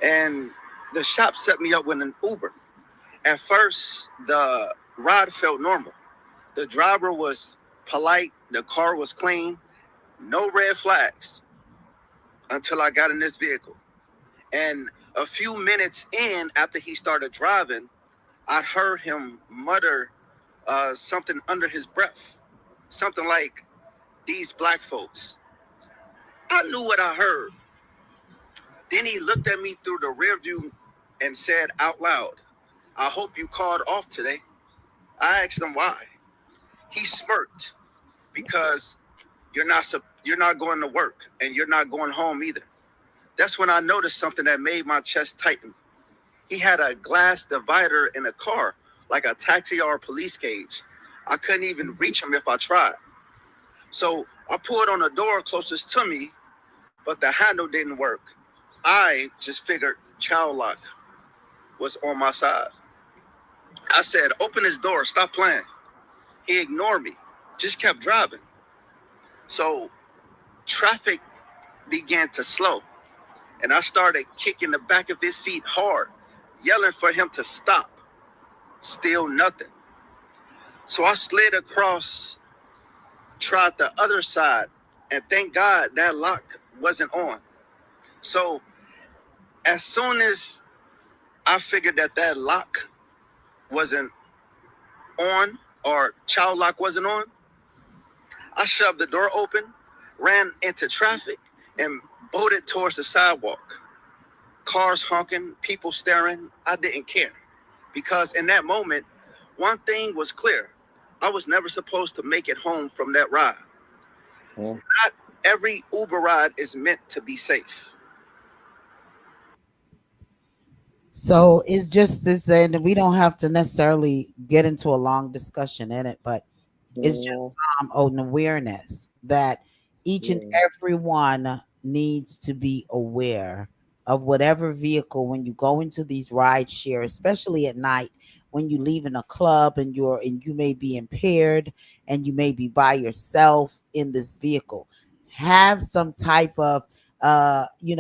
and the shop set me up with an Uber. At first, the ride felt normal. The driver was polite, the car was clean, no red flags until I got in this vehicle. And a few minutes in, after he started driving, I heard him mutter something under his breath, something like, "These black folks." I knew what I heard. Then he looked at me through the rear view and said out loud, "I hope you called off today." I asked him why. He smirked because you're not going to work and you're not going home either. That's when I noticed something that made my chest tighten. He had a glass divider in a car, like a taxi or a police cage. I couldn't even reach him if I tried. So I pulled on the door closest to me, but the handle didn't work. I just figured child lock was on my side. I said, "Open this door, stop playing." He ignored me, just kept driving. So traffic began to slow, and I started kicking the back of his seat hard, yelling for him to stop. Still nothing. So I slid across, tried the other side, and thank God that lock wasn't on. So as soon as I figured that that lock wasn't on, or child lock wasn't on, I shoved the door open, ran into traffic, and bolted towards the sidewalk. Cars honking, people staring. I didn't care. Because in that moment, one thing was clear. I was never supposed to make it home from that ride. Mhm. Not every Uber ride is meant to be safe. So it's just this, and we don't have to necessarily get into a long discussion in it, but it's Mhm. just an awareness that each and Yeah. every one needs to be aware of whatever vehicle when you go into these ride share, especially at night when you leave in a club and you may be impaired and you may be by yourself in this vehicle. Have some type of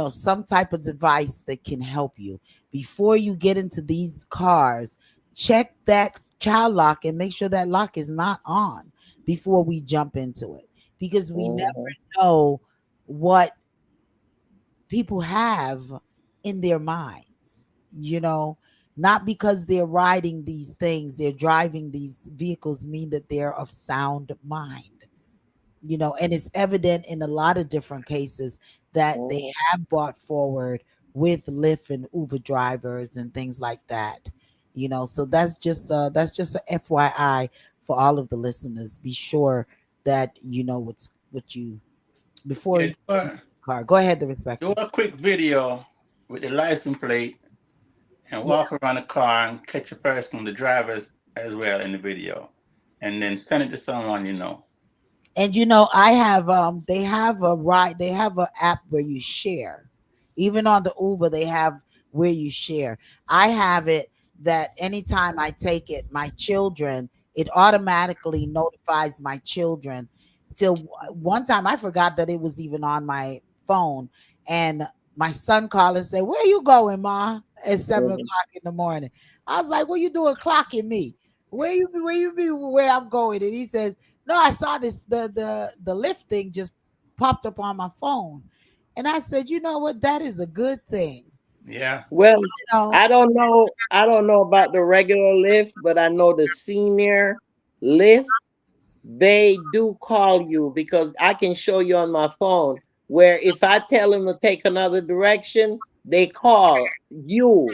some type of device that can help you before you get into these cars. Check that child lock and make sure that lock is not on before we jump into it, because we never Mhm. know what people have in their minds, not because they're riding these things, they're driving these vehicles mean that they're of sound mind. And it's evident in a lot of different cases that they Mhm. have brought forward with Lyft and Uber drivers and things like that. So that's just a FYI for all of the listeners. Be sure that you know what you before Yeah, you get in the car. Go ahead, the do respecter. a quick video with the license plate and Yeah. walk around the car and catch a person, the drivers as well in the video, and then send it to someone you know. And I have they have a app where you share. Even on the Uber, they have where you share. I have it that anytime I take it, my children, it automatically notifies my children. Till one time I forgot that it was even on my phone, and my son called and said, "Where you going, Ma?" At 7 o'clock in the morning. I was like, "What you doing clocking me? Where you be where I'm going?" And he says, "No, I saw this the lift thing just popped up on my phone." And I said, "You know what? That is a good thing." Yeah. Well, You know, I don't know. I don't know about the regular lift, but I know the senior lift, they do call you because I can show you on my phone where if I tell them to take another direction, they call you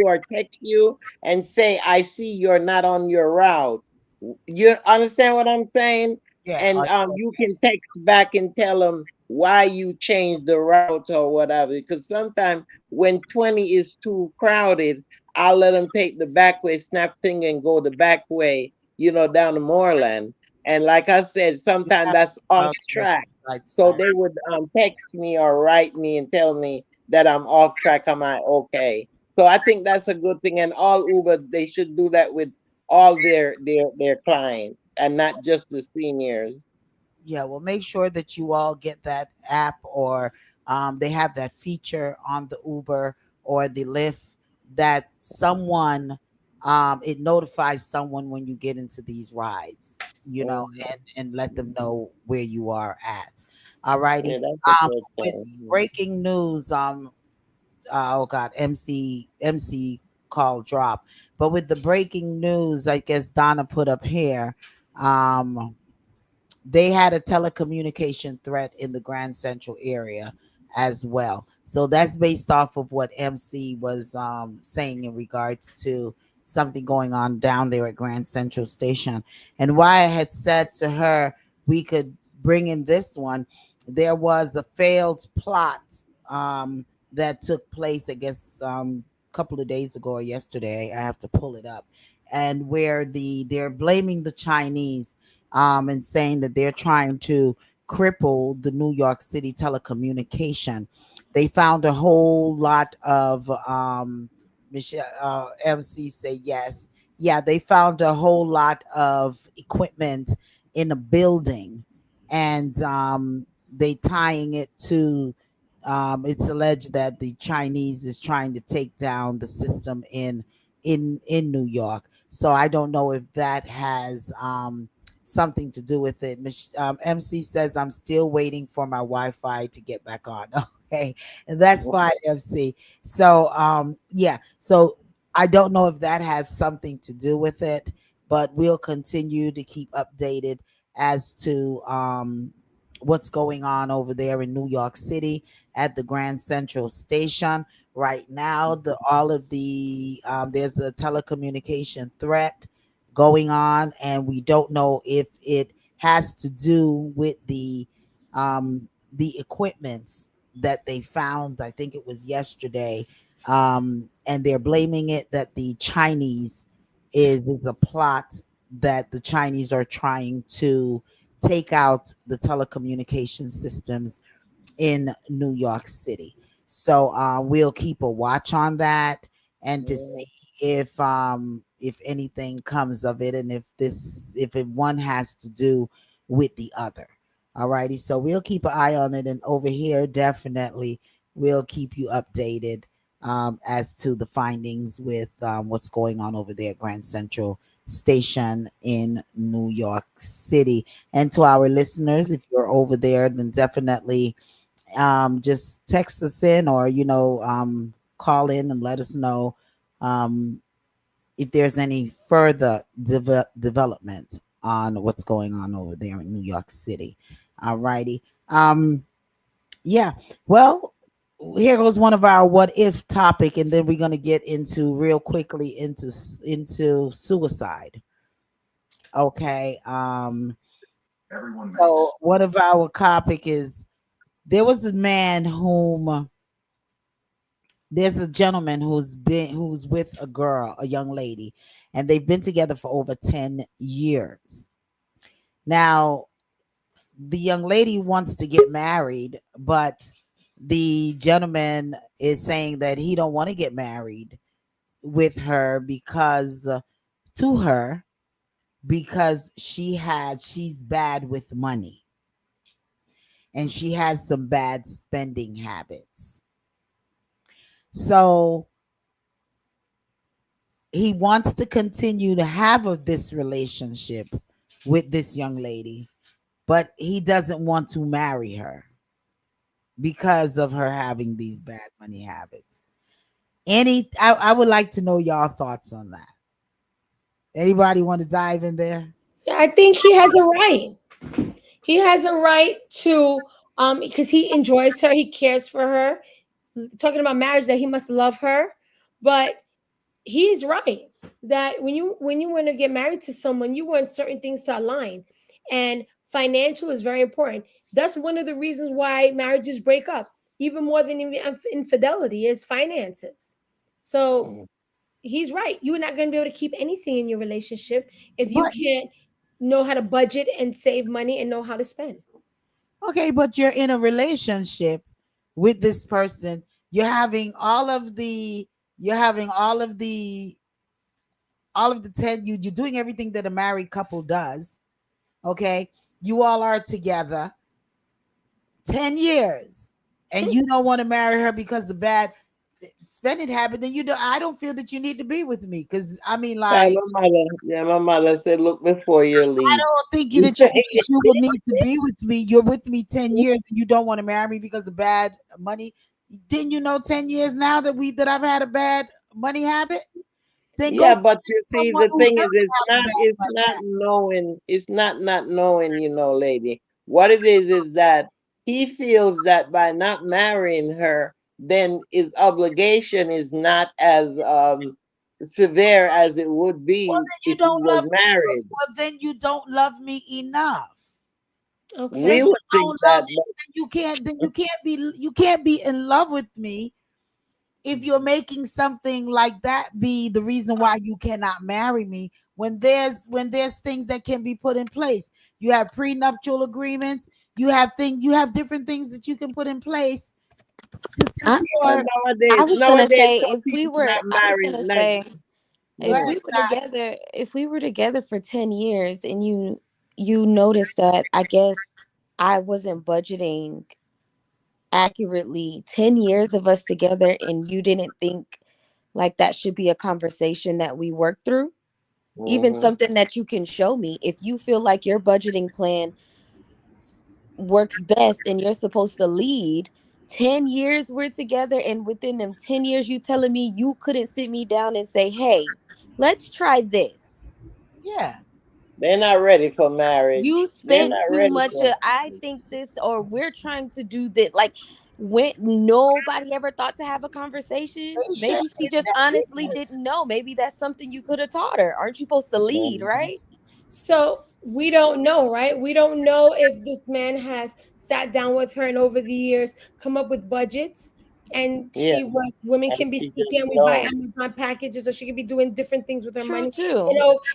or text you and say, I see you're not on your route. You understand what I'm saying? yeah, And you can text back and tell them why you changed the route or whatever. Because sometimes when 20 is too crowded, I'll let them take the back way, snap thing, and go the back way, down to Moreland. And like I said, you sometimes have that's off to track. right So side. they would text me or write me and tell me that I'm off track. Am I okay? So I think that's a good thing. And all Uber, they should do that with all their clients and not just the seniors. Yeah, well, make sure that you all get that app, or they have that feature on the Uber or the Lyft that someone it notifies someone when you get into these rides, Mhm. and let them know where you are at. All righty. Yeah, that's a Um, good with the thing. breaking news, oh God, MC call drop. But with the breaking news, I guess Donna put up here. Um, they had a telecommunication threat in the Grand Central area as well. So that's based off of what MC was saying in regards to something going on down there at Grand Central Station. And why I had said to her we could bring in this one, there was a failed plot that took place, I guess, a couple of days ago or yesterday. I have to pull it up, and where they're blaming the Chinese, and saying that they're trying to cripple the New York City telecommunication. They found a whole lot of Michelle, MC say yes. Yeah, they found a whole lot of equipment in a building, and they tying it to. It's alleged that the Chinese is trying to take down the system in New York. So I don't know if that has something to do with it. MC says, I'm still waiting for my Wi-Fi to get back on. Okay, and that's fine, MC. So yeah, so I don't know if that has something to do with it, but we'll continue to keep updated as to what's going on over there in New York City at the Grand Central Station right now. All of the there's a telecommunication threat going on, and we don't know if it has to do with the equipments that they found. I think it was yesterday, and they're blaming it that the Chinese is a plot that the Chinese are trying to take out the telecommunication systems in New York City. So we'll keep a watch on that, and to see if anything comes of it, and if it one has to do with the other. All righty. So we'll keep an eye on it, and over here definitely we'll keep you updated as to the findings with what's going on over there at Grand Central Station in New York City. And to our listeners, if you're over there, then definitely just text us in, or call in and let us know um, if there's any further development on what's going on over there in New York City. All righty. Yeah, well, here goes one of our what if topic, and then we're going to get into real quickly into suicide. Okay. So one of our topic is, there was a man whom there's a gentleman who's with a girl, a young lady, and they've been together for over 10 years. Now, the young lady wants to get married, but the gentleman is saying that he don't want to get married with her because to her because she's bad with money and she has some bad spending habits. So he wants to continue to have this relationship with this young lady, but he doesn't want to marry her because of her having these bad money habits. I would like to know y'all thoughts on that. Anybody want to dive in there? Yeah, I think he has a right. He has a right to because he enjoys her, he cares for her. Talking about marriage, that he must love her, but he's right that when you want to get married to someone, you want certain things to align, and financial is very important. That's one of the reasons why marriages break up, even more than infidelity, is finances. So he's right. You're not going to be able to keep anything in your relationship if you But can't know how to budget and save money and know how to spend. okay, but you're in a relationship with this person. You're having all of the you're having all of the 10 you're doing everything that a married couple does. Okay? You all are together 10 years and you don't want to marry her because of bad spending habit, then I don't feel that you need to be with me. Because I mean, Yeah, like, my mother said, look before you I leave. don't think that you will need to be with me. You're with me 10 years and you don't want to marry me because of bad money. Didn't you know 10 years now that I've had a bad money habit? Then go Yeah, but find you see, someone the who thing is, doesn't have a bad it's money not knowing, it's not knowing, lady. What it is that he feels that by not marrying her, then his obligation is not as severe as it would Well, be then you if he don't was love me. married. Well, then you don't love me enough. Then We Okay. you would think don't love that, me. Then you can't be in love with me if you're making something like that be the reason why you cannot marry me. When there's things that can be put in place. You have prenuptial agreements. You have different things that you can put in place to I, but secure. I nowadays, was gonna say some people not I was married. gonna Not, say Go if yeah. ahead, we were Shy. together, for 10 years and you notice that I guess I wasn't budgeting accurately 10 years of us together and you didn't think like that should be a conversation that we work through, even Hmm. something that you can show me. If you feel like your budgeting plan works best and you're supposed to lead, 10 years we're together and within them 10 years you telling me you couldn't sit me down and say, hey, let's try this. Yeah. They're not ready for You marriage. They're spent not too ready much for. I think this, or we're trying to do this. Like, when nobody ever thought to have a conversation, They should. maybe she just honestly didn't know. Maybe that's something you could have taught her. Aren't you supposed to lead, Mhm. right? So we don't know, right? We don't know if this man has sat down with her and over the years come up with budgets. And Yeah, she was women and can be she sneaky just and we buy don't. Amazon packages, or she could be doing different things with her True money. too.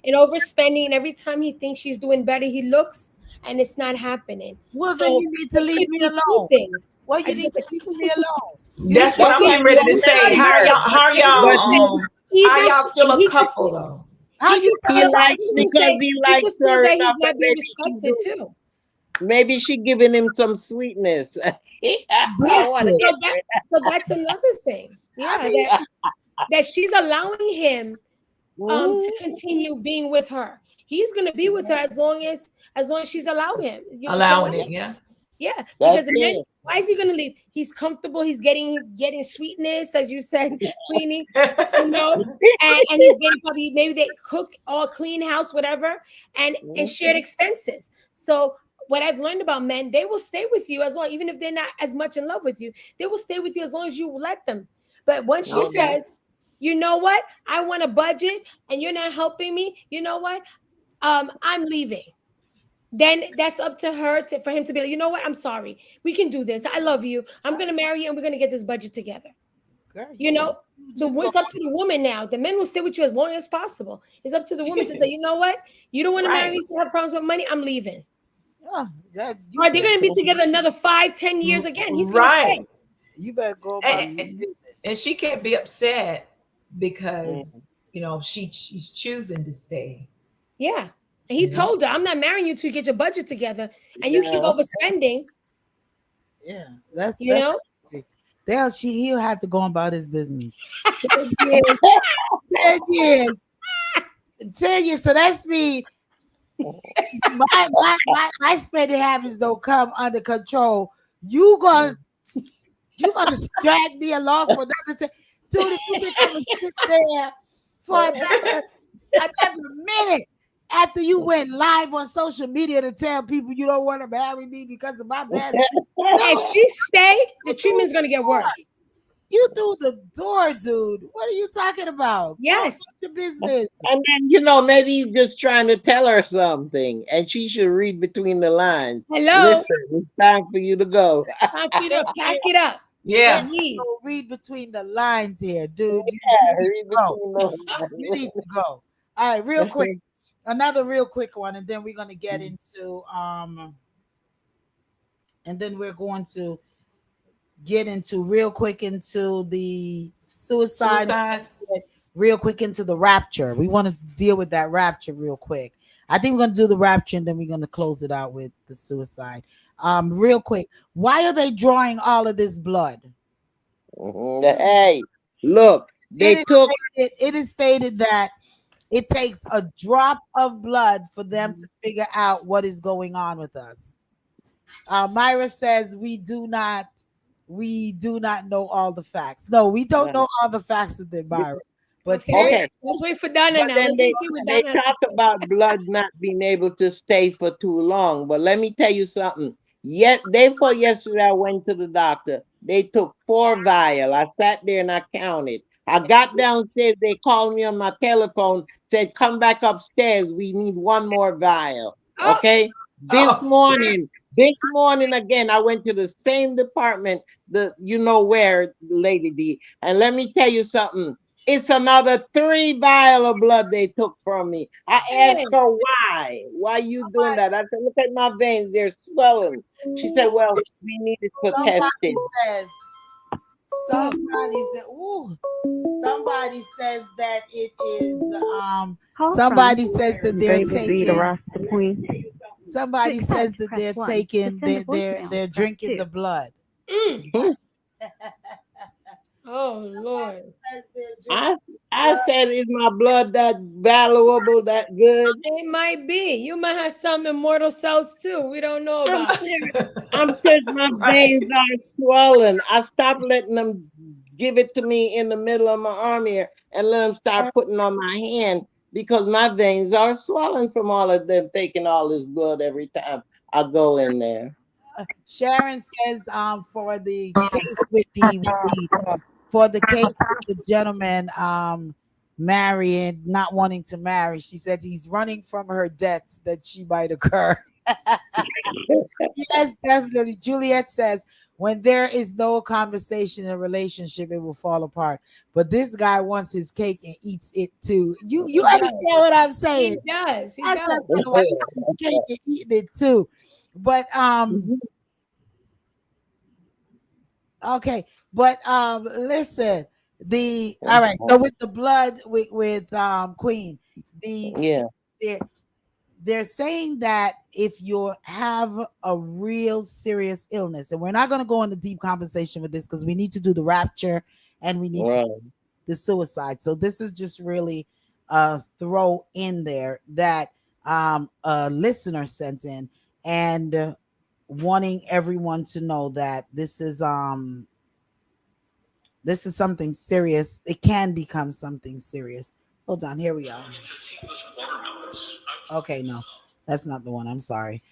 And overspending. And every time he thinks she's doing better, he looks and it's not happening. Well, then So you need to it leave could me be two alone. things. Well, I you need guess to leave me alone. You need That's to what That's I'm what getting yeah, you ready to want to say. tell because her. How are he y'all could But say are either y'all still a he could couple though? how you he feel likes he could because say he he likes could feel her that he's enough, and not being respected too. maybe she giving him some sweetness. I Yeah, want to bullshit. so get that rid so that's another thing. I Yeah, mean, that she's allowing him to of. continue being with her. He's gonna be with her as long as she's allowed him. Allowing Someone it, else. yeah. Yeah, That's because the man, it. why is he gonna leave? He's comfortable. He's getting sweetness, as you said, cleaning, you know, and he's getting probably maybe they cook all clean house, whatever, and shared expenses. So what I've learned about men, they will stay with you as long, even if they're not as much in love with you, they will stay with you as long as you let them. But once she Okay. says, you know what, I want a budget and you're not helping me, you know what, I'm leaving, then that's up to her for him to be like, you know what, I'm sorry, we can do this, I love you, I'm gonna marry you and we're gonna get this budget together. girl, You know, you go. it's up to the woman now. The men will stay with you as long as possible. It's up to the woman to say, you know what, you don't want to marry Right. me, still have problems with money, I'm leaving. Oh, that Or you they're can. gonna be together another 5, 10 years again, he's gonna Right. stay. You better go about your and, business. and she can't be upset Mm. because she's choosing to stay. Yeah. And he You know, told her, I'm not marrying you till you get your budget together and you keep Yeah. overspending, Yeah, that's you know? see. He'll have to go about his business. 10 years, 10 years, 10 years. So that's me. My spending habits don't come under control. You gonna drag me along for another dude. If you think I'm gonna sit there for another minute after you went live on social media to tell people you don't want to marry me because of my bad, If she stay, the treatment's gonna get worse. you through the door, dude. What are you talking about? Go about Yes. your business. And then, maybe he's just trying to tell her something, and she should read between the lines. Hello. Listen, it's time for you to go. Time for you to pack it up yeah. and leave. So read between the lines here, dude. You Yeah, need read to go. between the You need to go. All right, real quick. Another real quick one, and then we're gonna get into and then we're going to get into real quick into the suicide. Suicide. Real quick into the rapture. We want to deal with that rapture real quick. I think we're gonna do the rapture and then we're gonna close it out with the suicide. Real quick. Why are they drawing all of this blood? Hey, look, they took. It is stated that it takes a drop of blood for them to figure out what is going on with us. Myra says we do not know all the facts. No, we don't know all the facts of the Myra. But Okay. Let's wait for Donna But now. then Let's they, see what they Donna has talk to say. about blood not being able to stay for too long. But let me tell you something. Yet, therefore, yesterday I went to the doctor. They took 4 vial. I sat there and I counted. I got downstairs. They called me on my telephone, said, come back upstairs. We need 1 more vial. Oh, Okay. This Oh, morning again, I went to the same department, where, Lady D. And let me tell you something. It's another 3 vial of blood they took from me. I asked man. her why. Why you doing that? I said, look at my veins, they're swelling. She said, well, we need it for testing. says somebody said, ooh, somebody says that it is somebody says that they're taking somebody says that they're taking they're drinking the blood. Mm. Oh Lord. I said, is my blood that valuable, that good? It might be. You might have some immortal cells too. We don't know about. I'm because my veins are swollen. I stopped letting them give it to me in the middle of my arm here and let them start putting on my hand because my veins are swollen from all of them taking all this blood every time I go in there. Sharon says for the case with for the case with the gentleman marrying, not wanting to marry, she said he's running from her debts that she might occur. Yes, definitely. Juliet says when there is no conversation in a relationship, it will fall apart. But this guy wants his cake and eats it too. You understand what I'm saying? He does. He That's does. what I'm talking about. He eats his cake and eating it too. But okay, but listen, all right, so with the blood with Queen, Yeah. they're saying that if you have a real serious illness, and we're not going to go into deep conversation with this because we need to do the rapture and we need to do the suicide. So this is just really throw in there that a listener sent in and wanting everyone to know that this is something serious. It can become something serious. Hold on, here we are. Okay, no, that's not the one. I'm sorry.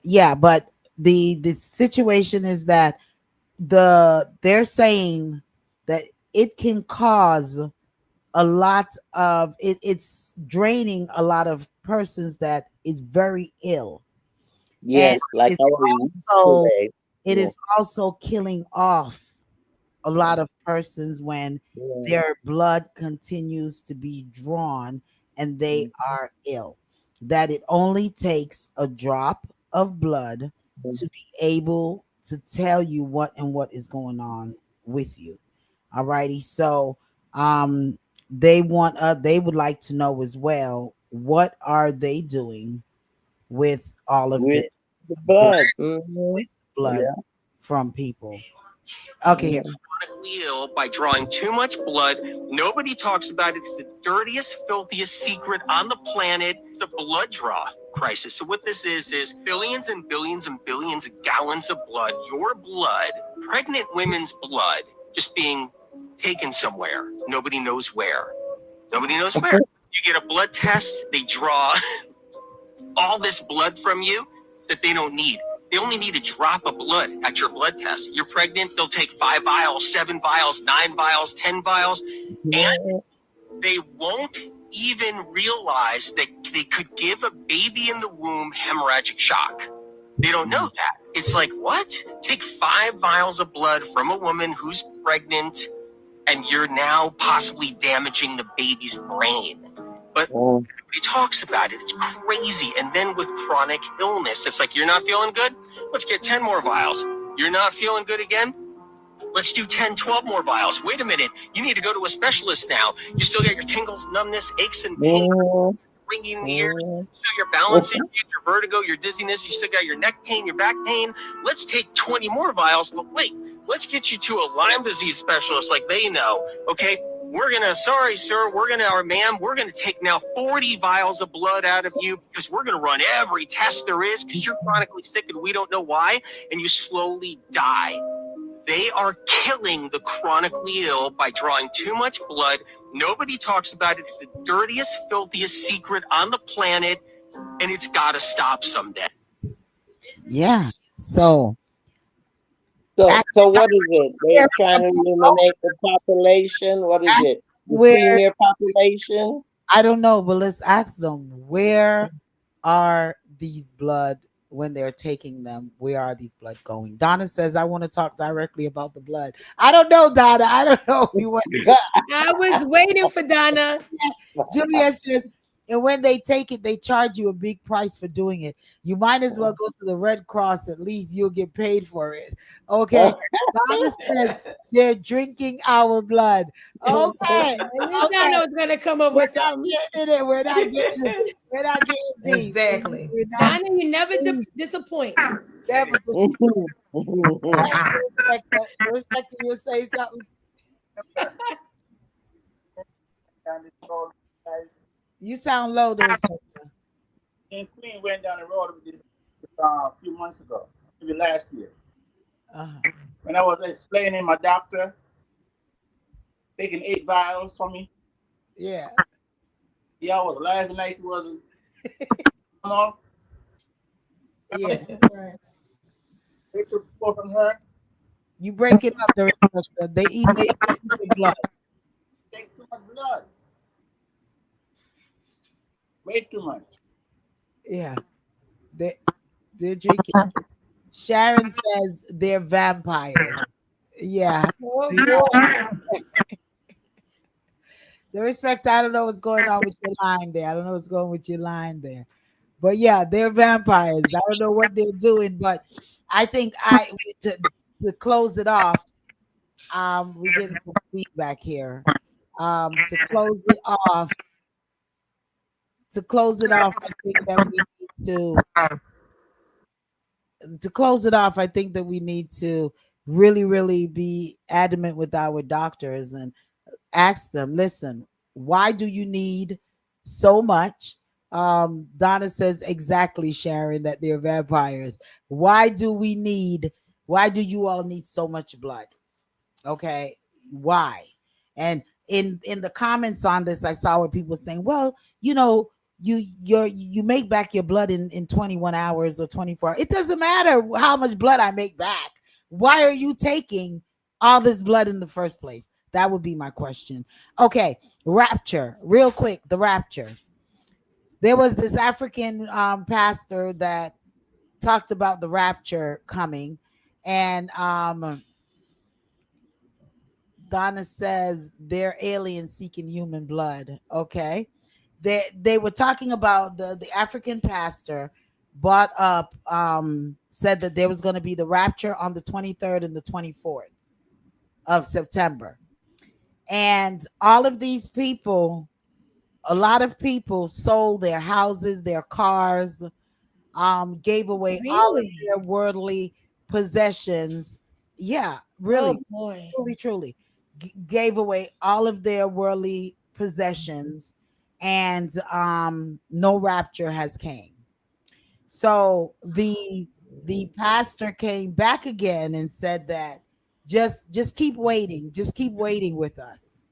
Yeah, but the situation is that they're saying that it can cause a lot of it's draining a lot of persons that is very ill. Yes, And like it's I also today. it is also killing off a lot of persons when their blood continues to be drawn and they are ill. That it only takes a drop of blood to be able to tell you what is going on with you. All righty. So they would like to know as well, what are they doing with all of With this the blood, blood. Hmm. blood Yeah. from people? Okay, here. Mhm. Chronically ill by drawing too much blood. Nobody talks about it. It's the dirtiest, filthiest secret on the planet. It's the blood draw crisis. So what this is billions and billions and billions of gallons of blood, your blood, pregnant women's blood, just being taken somewhere. Nobody knows where. Nobody knows where. You get a blood test, they draw all this blood from you that they don't need. They only need a drop of blood at your blood test. You're pregnant, they'll take 5 vials, 7 vials, 9 vials, 10 vials, and they won't even realize that they could give a baby in the womb hemorrhagic shock. They don't know that. It's like, what? Take 5 vials of blood from a woman who's pregnant, and you're now possibly damaging the baby's brain. But Mm. nobody talks about it. It's crazy. And then with chronic illness, it's like, you're not feeling good? Let's get 10 more vials. You're not feeling good again? Let's do 10, 12 more vials. Wait a minute. You need to go to a specialist now. You still got your tingles, numbness, aches, and pain, Mhm. ringing in the ears. Mhm. Still your balance issues, your vertigo, your dizziness. You still got your neck pain, your back pain. Let's take 20 more vials. But wait, let's get you to a Lyme disease specialist like they know. Okay, sorry, sir, or ma'am, we're gonna take now 40 vials of blood out of you because we're gonna run every test there is because you're chronically sick and we don't know why, and you slowly die. They are killing the chronically ill by drawing too much blood. Nobody talks about it. It's the dirtiest, filthiest secret on the planet, and it's got to stop someday. Yeah. So So what is it? They're trying to eliminate the population. What is it? The where senior population? I don't know, but let's ask them, where are these blood when they're taking them? Where are these blood going? Donna says, I want to talk directly about the blood. I don't know, Donna. I don't know if you want. I was waiting for Donna. Julia says, and when they take it, they charge you a big price for doing it. You might as well go to the Red Cross. At least you'll get paid for it. Okay. Donna says, they're drinking our blood. Okay. I knew Donna was gonna come up with something. We're not getting it. We're not getting deep. Exactly. We're not Donna, you never disappoint. never disappoint. Respect you say something. You sound low there. And Queen went down the road with this a few months ago, maybe last year. When I was explaining my doctor taking 8 vials from me. Yeah. Yeah, I was laughing like it wasn't. Yeah. They took 4 from her. You break it up. They eat the blood. Take too much blood. Way too much. Yeah. They're drinking. Sharon says they're vampires. Yeah. The respect, I don't know what's going on with your line there. I don't know what's going with your line there. But yeah, they're vampires. I don't know what they're doing, but I think to close it off, we get some feedback here. To close it off, I think that we need to close it off. I think that we need to really, really be adamant with our doctors and ask them, listen, why do you need so much? Donna says exactly, Sharon, that they're vampires. Why do you all need so much blood? Okay, why? And in the comments on this, I saw where people saying, well, you make back your blood in 21 hours or 24 hours. It doesn't matter how much blood I make back. Why are you taking all this blood in the first place? That would be my question. Okay, rapture, real quick, the rapture. There was this African pastor that talked about the rapture coming, and Donna says they're aliens seeking human blood. Okay. They were talking about the African pastor brought up said that there was going to be the rapture on the 23rd and the 24th of September. And all of these people, a lot of people sold their houses, their cars, gave away all of Really? their worldly possessions. Yeah, Oh really, boy. truly, truly, gave away all of their worldly possessions, and no rapture has came. So the pastor came back again and said that just keep waiting, just keep waiting with us.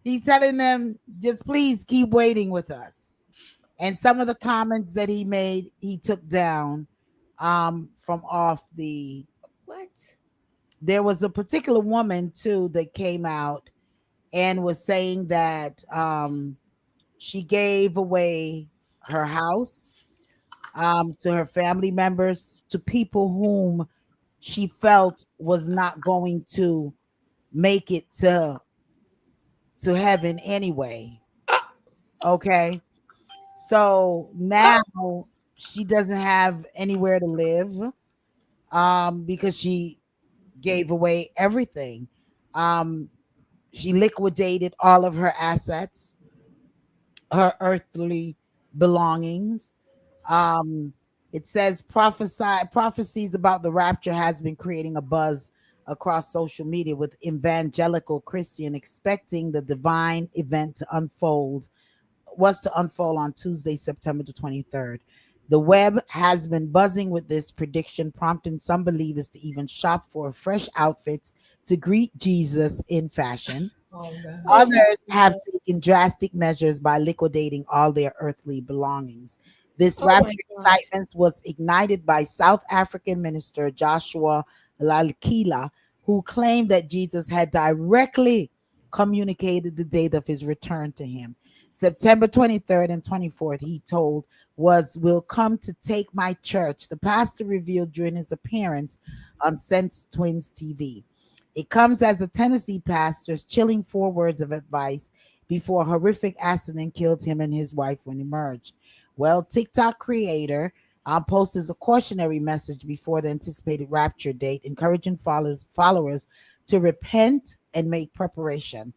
He's telling them, just please keep waiting with us. And some of the comments that he made, he took down from off the. What? There was a particular woman too that came out and was saying that she gave away her house to her family members, to people whom she felt was not going to make it to heaven anyway. Okay. So now she doesn't have anywhere to live because she gave away everything. Um she liquidated all of her assets, her earthly belongings. Um it says prophecies about the rapture has been creating a buzz across social media, with evangelical Christian expecting the divine event to unfold was to unfold on Tuesday, September the 23rd. The web has been buzzing with this prediction, prompting some believers to even shop for fresh outfits to greet Jesus in fashion. Oh God. Oh my Others have goodness. taken drastic measures by liquidating all their earthly belongings. This Oh my rapture gosh. excitement was ignited by South African minister Joshua Lalkila, who claimed that Jesus had directly communicated the date of his return to him. September 23rd and 24th, he told, was will come to take my church, the pastor revealed during his appearance on Sense Twins TV. It comes as a Tennessee pastor's chilling four words of advice before a horrific accident killed him and his wife when he emerged. Well, TikTok creator posted a cautionary message before the anticipated rapture date, encouraging followers to repent and make preparation.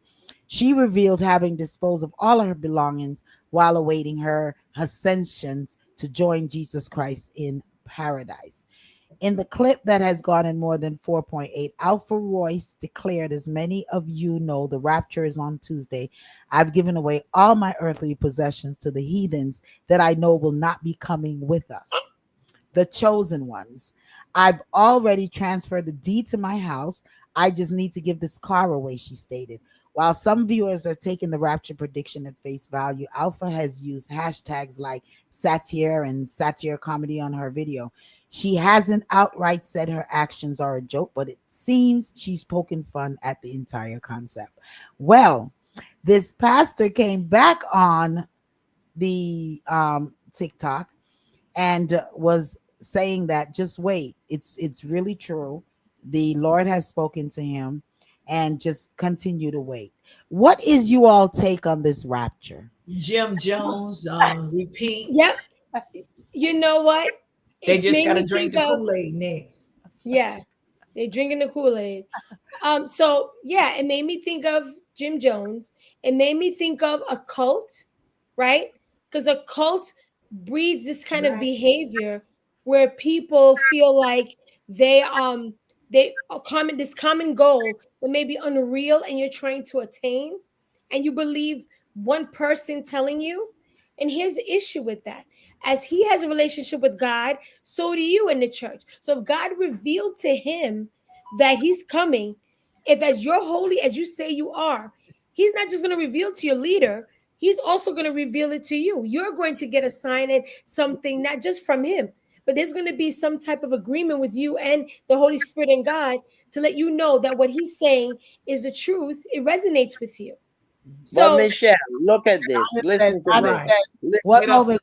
She revealed having disposed of all of her belongings while awaiting her ascensions to join Jesus Christ in paradise. In the clip that has gotten more than 4.8, Alpha Royce declared, as many of you know, the rapture is on Tuesday. I've given away all my earthly possessions to the heathens that I know will not be coming with us, the chosen ones. I've already transferred the deed to my house. I just need to give this car away, she stated. While some viewers are taking the rapture prediction at face value, Alpha has used hashtags like satire and satire comedy on her video. She hasn't outright said her actions are a joke, but it seems she's poking fun at the entire concept. Well, this pastor came back on the TikTok and was saying that just wait, it's really true. The Lord has spoken to him, and just continue to wait. What is you all take on this rapture? Jim Jones, repeat. Yep. You know what? They It just made got to me drink think the of, Kool Aid next. yeah, they drinking the Kool-Aid. So yeah, it made me think of Jim Jones. It made me think of a cult, right? Because a cult breeds this kind of Right. behavior where people feel like they a common this common goal that may be unreal and you're trying to attain, and you believe one person telling you. And here's the issue with that. As he has a relationship with God, so do you in the church. So if God revealed to him that he's coming, if as you're holy as you say you are, he's not just going to reveal to your leader, he's also going to reveal it to you. You're going to get assigned something, not just from him, but there's going to be some type of agreement with you and the Holy Spirit and God to let you know that what he's saying is the truth. It resonates with you. But So, Michelle, look at this. Listen to Donna this. Right. says, Li- what Wait up. moment?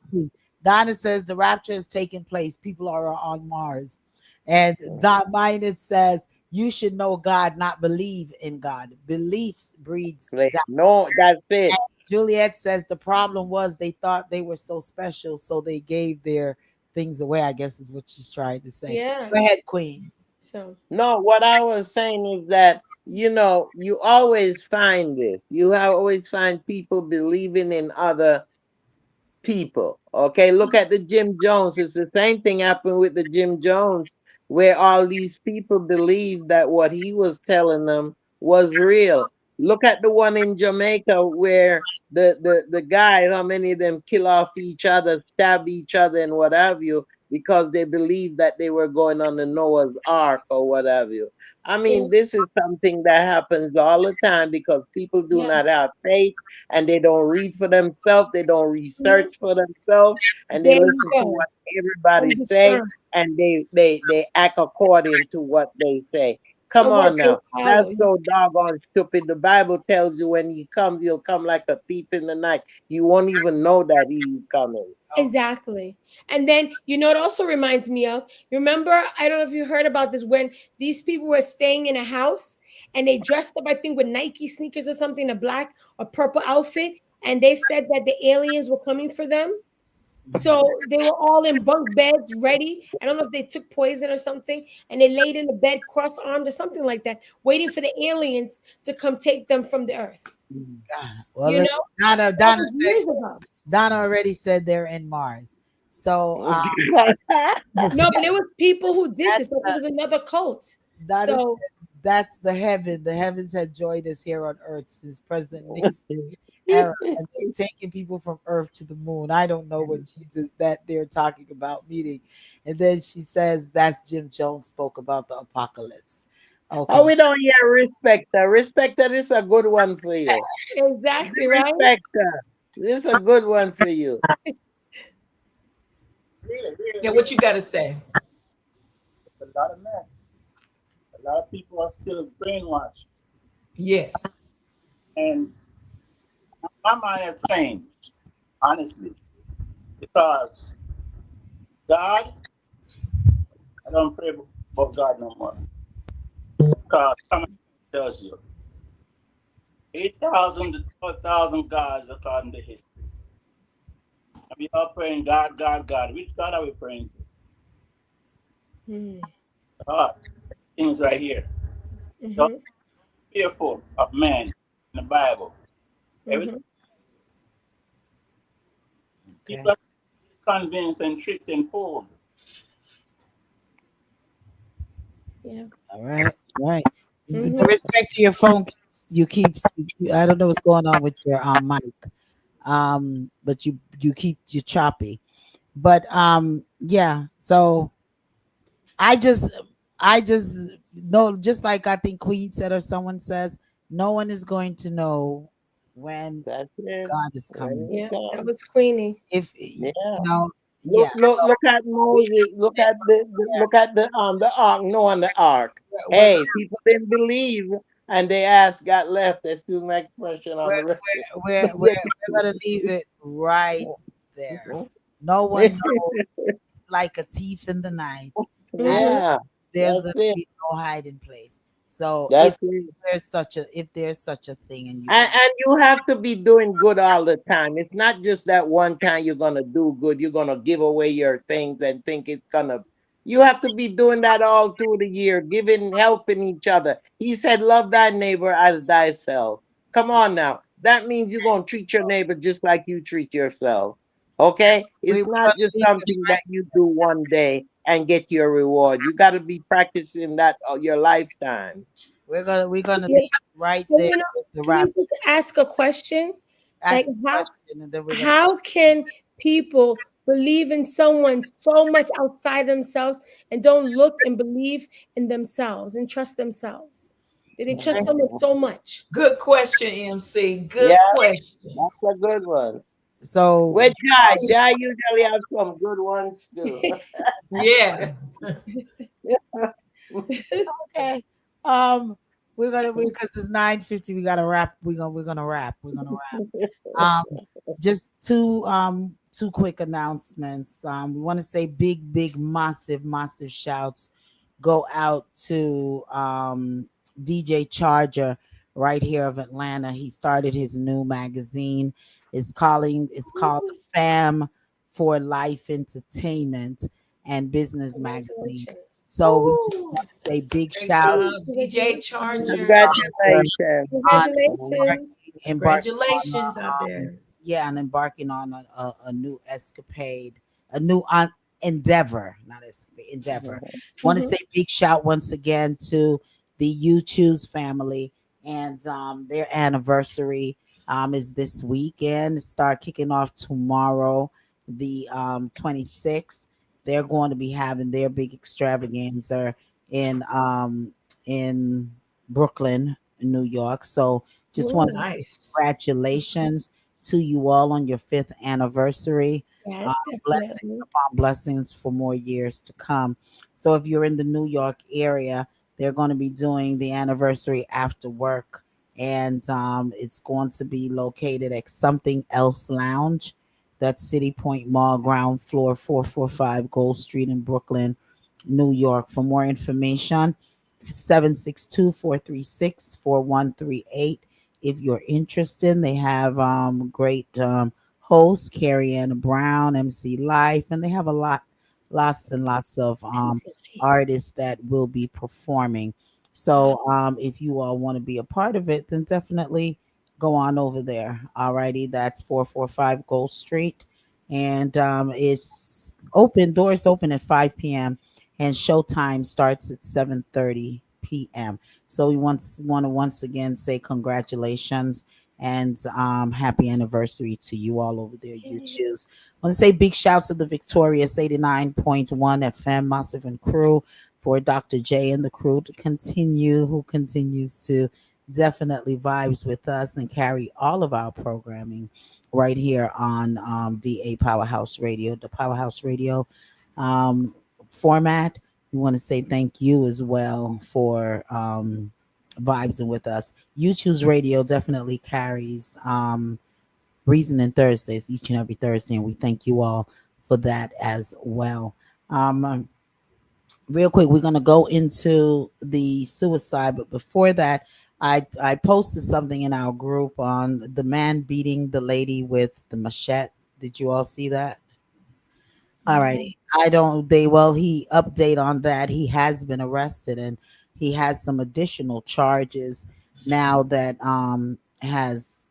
Donna says the rapture is taking place. People are on Mars. And Dot Minus says, you should know God, not believe in God. Beliefs breeds doubt. No, that's it. Juliet says the problem was they thought they were so special, so they gave their things away, I guess is what she's trying to say. Yeah. Go ahead, Queen. So No, what I was saying is that, you always find this. Always find people believing in other people. Okay, look at the Jim Jones. It's the same thing happened with the Jim Jones, where all these people believed that what he was telling them was real. Look at the one in Jamaica where the guy, how many of them kill off each other, stab each other, and what have you, because they believed that they were going on the Noah's Ark or what have you. I yeah, mean, this is something that happens all the time because people do yeah. not have faith and they don't read for themselves, they don't Mhm. research for themselves, and they There you listen to go. what everybody say, Understand. and they act according to what they say. Come And what on they now. That's follow. so doggone stupid. The Bible tells you when he comes, he'll come like a thief in the night. You won't even know that he's coming. Exactly. And then, it also reminds me of, you remember, I don't know if you heard about this, when these people were staying in a house and they dressed up, I think, with Nike sneakers or something, a black or purple outfit, and they said that the aliens were coming for them. So they were all in bunk beds, ready. I don't know if they took poison or something, and they laid in the bed cross-armed or something like that, waiting for the aliens to come take them from the earth. Well, You let's, know, Donna. that Donna was said. years ago. Donna already said they're in Mars. So this, No, but there was people who did that's this. Like it was another cult. Donna So says that's the heaven. The heavens had joined us here on Earth since President Nixon era, and they're taking people from Earth to the moon. I don't know what Jesus that they're talking about meeting. And then she says that's Jim Jones spoke about the apocalypse. Oh, Okay. we don't hear Respecter. Respecter, this is a good one for you. exactly right. Respecter, this is a good one for you. Really, Yeah, really, what you got to say? it's a lot of mess. A lot of people are still brainwashed, Yes. and my mind has changed, honestly, because God, I don't pray about God no more. Because something tells you 8,000 to 12,000 gods according to history. And we are praying God, God, God. Which God are we praying to? Hmm. God. Things right here. Don't Hmm. be fearful of man in the Bible. Every Hmm. Okay. people are convinced and tricked and fooled. Yeah. All right. Right. With Hmm. respect to your phone, you keep. I don't know what's going on with your mic. But you keep you choppy. But yeah. So I just I just know, just like I think Queen said or someone says, no one is going to know when That's it. God is When coming. he Yeah, that comes. was Queenie. If Yeah. yeah. So Look at we Moses. Look at the ark. No, on the ark. we're Hey, people didn't believe, and they ass got left. Excuse my expression on we're the rest. we're gonna leave it right there. No one knows, like a thief in the night, and Hmm. Yeah, there's that's gonna it. be no hiding place. So That's it. if there's such a thing, and you can, And you have to be doing good all the time. It's not just that one time you're gonna do good. You're gonna give away your things and think it's gonna. You have to be doing that all through the year, giving, helping each other. He said, "Love thy neighbor as thyself." Come on now. That means you're gonna treat your neighbor just like you treat yourself. Okay? It's we're gonna not just leave it something right. that you do one day and get your reward. You got to be practicing that your lifetime. We're gonna Yeah. leave it right Well, there with the can I wrap. just ask a question? Like Ask the question, and then we're gonna. how can people believe in someone so much outside themselves and don't look and believe in themselves and trust themselves? They trust Okay. someone so much. Good question, MC. Yeah, Good question. that's a good one. So With Jai, Jai usually have some good ones too. Yeah. okay, um, because it's 9:50. We gotta wrap. We're gonna wrap. We're gonna wrap. Just two quick announcements. We want to say big, massive shouts go out to DJ Charger right here of Atlanta. He started his new magazine. It's called the for Life Entertainment and Business Magazine. Congratulations. So we just Ooh, want to say big great shout Ooh, job, DJ congratulations. Charger. Congratulations. on Congratulations. embarking on Congratulations out there. yeah, and embarking on a new escapade, a new endeavor, not escapade, endeavor. Want to Mhm. say big shout once again to the You Choose family, and their anniversary is this weekend. Start kicking off tomorrow, the 26th. They're going to be having their big extravaganza in in Brooklyn, New York. So just want to Ooh, say Nice. congratulations to you all on your fifth anniversary. Uh, yes, blessings definitely. upon blessings for more years to come. So if you're in the New York area, they're going to be doing the anniversary after work, and it's going to be located at Something Else Lounge. That's City Point Mall, ground floor, 445 Gold Street in Brooklyn, New York. For more information, 762-436-4138. If you're interested, they have great hosts, Carrie Ann Brown, MC Life, and they have lots and lots of Absolutely. artists that will be performing. So if you all want to be a part of it, then definitely go on over there. Alrighty, that's 445 Gold Street. And it's open, doors open at 5 p.m. and showtime starts at 7:30 p.m. So we want to once again say congratulations and happy anniversary to you all over there. You Yay. choose. I want to say big shouts to the Victorious 89.1 FM Massive and crew for Dr. J and the crew to continue, who continues to definitely vibes with us and carry all of our programming right here on DA Powerhouse Radio, the Powerhouse Radio um, format. We want to say thank you as well for vibes with us. You Choose Radio definitely carries Reasoning Thursdays each and every Thursday, and we thank you all for that as well. Real quick, we're gonna go into the suicide, but before that, I posted something in our group on the man beating the lady with the machete. Did you all see that? All No. righty. I don't they well he update on that. He has been arrested and he has some additional charges now that has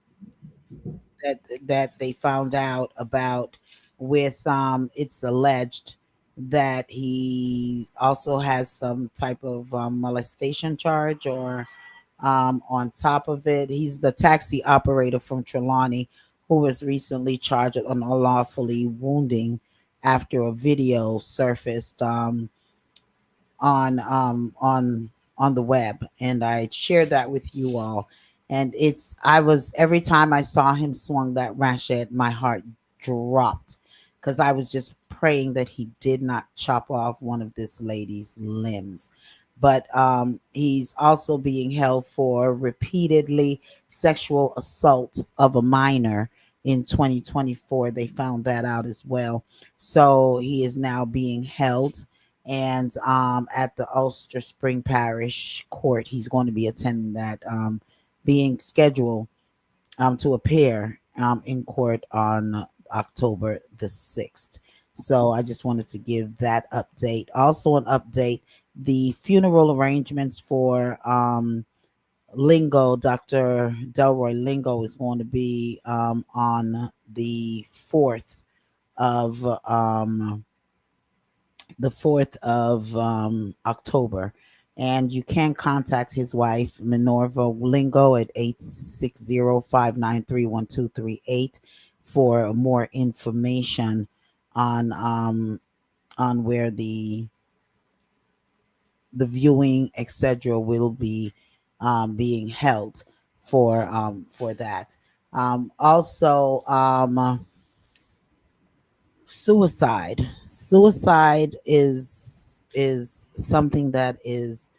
that they found out about with it's alleged that he also has some type of molestation charge or on top of it he's the taxi operator from Trelawney who was recently charged with unlawfully wounding after a video surfaced on on the web, and I shared that with you all. And it's I was every time I saw him swung that ratchet, my heart dropped because I was just praying that he did not chop off one of this lady's limbs. But he's also being held for repeatedly sexual assault of a minor in 2024. They found that out as well. So he is now being held and at the Ulster Spring Parish Court. He's going to be attending that, being scheduled to appear in court on October the 6th. So I just wanted to give that update. Also, an update the funeral arrangements for Lingo, Dr. Delroy Lingo, is going to be on the 4th of October. And you can contact his wife, Minerva Lingo, at 860-593-1238 for more information on where the viewing, etc., will be being held for that. Also, suicide is something that is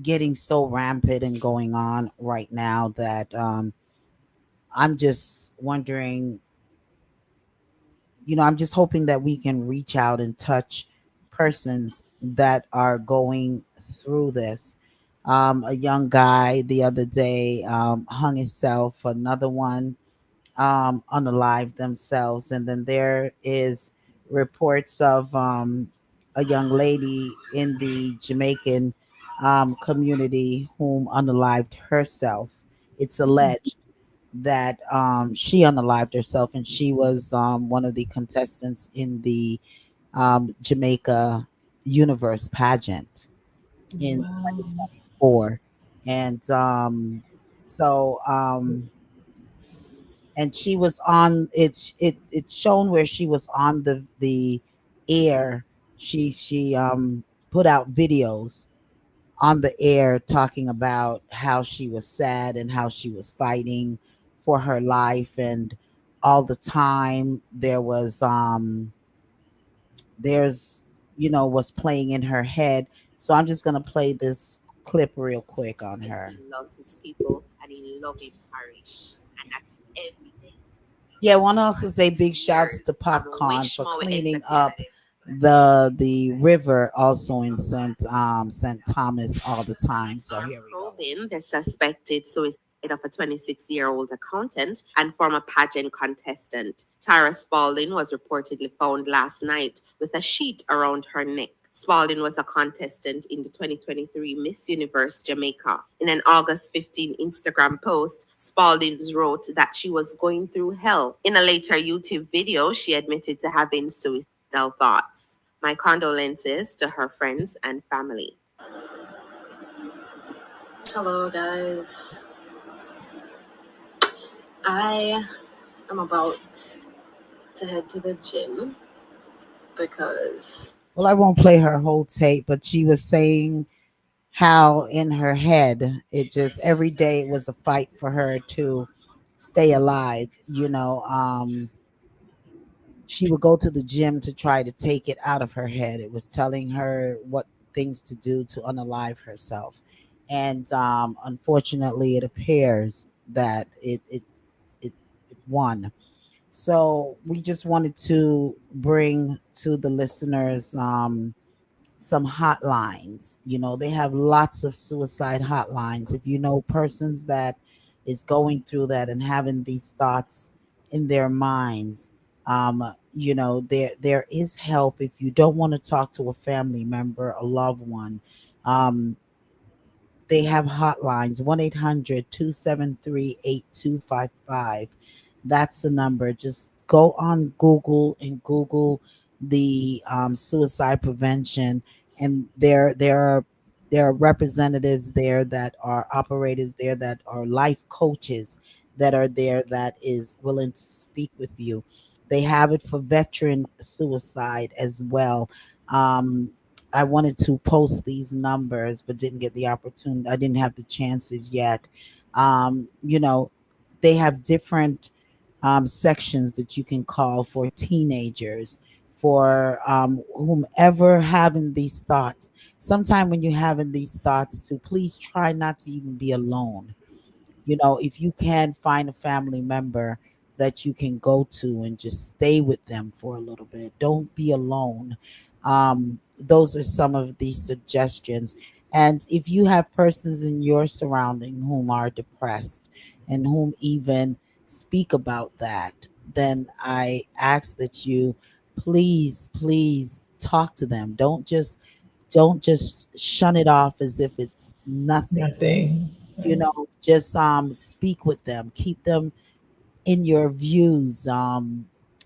getting so rampant and going on right now that I'm just wondering, I'm just hoping that we can reach out and touch persons that are going through this. A young guy the other day hung himself, another one unalive themselves. And then there is reports of a young lady in the Jamaican community whom unalived herself. It's alleged that she unalived herself, and she was one of the contestants in the Jamaica Universe pageant in Wow. 2024. And so and she was on it's shown where she was on the air. She put out videos on the air talking about how she was sad and how she was fighting for her life. And all the time there's what's playing in her head. So I'm just gonna play this clip real quick on her. He loves his people and he loves his parish. And that's everything. Yeah, I want to also say big shouts to Popcorn for cleaning up the river also in St. Thomas all the time. So here we go. Probing the suspected suicide of a 26-year-old accountant and former pageant contestant. Tara Spalding was reportedly found last night with a sheet around her neck. Spalding was a contestant in the 2023 Miss Universe Jamaica. In an August 15 Instagram post, Spalding wrote that she was going through hell. In a later YouTube video, she admitted to having suicidal thoughts. My condolences to her friends and family. Hello, guys. I am about to head to the gym because. Well, I won't play her whole tape, but she was saying how in her head it just every day it was a fight for her to stay alive. She would go to the gym to try to take it out of her head. It was telling her what things to do to unalive herself. And unfortunately, it appears that it won. So we just wanted to bring to the listeners some hotlines. They have lots of suicide hotlines. If you know persons that is going through that and having these thoughts in their minds, there is help. If you don't want to talk to a family member, a loved one, um, they have hotlines 1-800-273-8255. That's the number. Just go on Google and Google the suicide prevention, and there are representatives there that are operators there that are life coaches that are there that is willing to speak with you. They have it for veteran suicide as well. Um, I wanted to post these numbers, but didn't get the opportunity. I didn't have the chances yet. Um, you know, they have different sections that you can call for teenagers, for whomever having these thoughts. Sometime when you're having these thoughts, to please try not to even be alone. If you can find a family member that you can go to and just stay with them for a little bit, don't be alone. Those are some of the suggestions. And if you have persons in your surrounding whom are depressed and whom even speak about that, then I ask that you please talk to them. Don't just shun it off as if it's nothing. Nothing. Just speak with them, keep them in your views.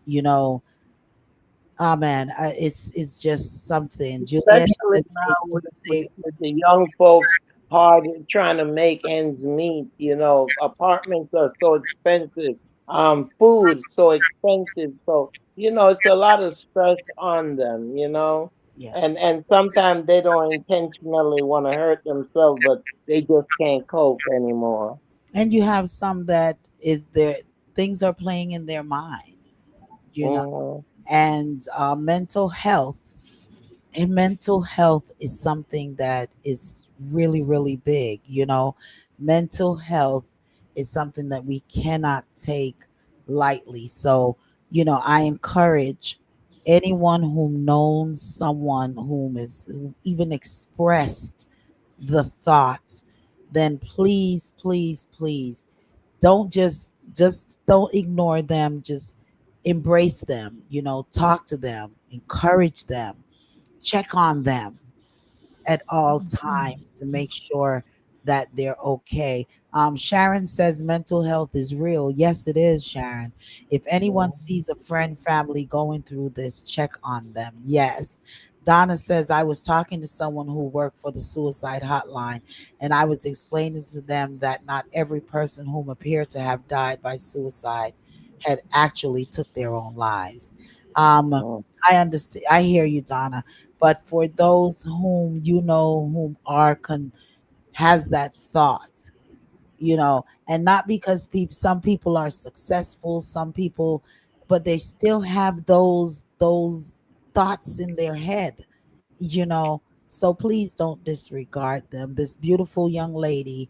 You know oh man, it's just something. Juliet, Especially let's now say, with the young folks hard trying to make ends meet. Apartments are so expensive. Food so expensive. So it's a lot of stress on them. yeah. And sometimes they don't intentionally want to hurt themselves, but they just can't cope anymore. And you have some that is their things are playing in their mind, you know Hmm. and mental health is something that is really, really big. Mental health is something that we cannot take lightly. So, I encourage anyone who knows someone who even expressed the thought, then please, please, please don't just just don't ignore them. Just embrace them, talk to them, encourage them, check on them at all times to make sure that they're okay. Sharon says mental health is real. Yes, it is, Sharon. If anyone sees a friend, family going through this, check on them. Yes. Donna says, I was talking to someone who worked for the suicide hotline, and I was explaining to them that not every person whom appeared to have died by suicide had actually took their own lives. Um, Mm. I understand. I hear you, Donna. But for those whom whom are has that thought, and not because some people are successful, some people, but they still have those thoughts in their head, you know. So please don't disregard them. This beautiful young lady,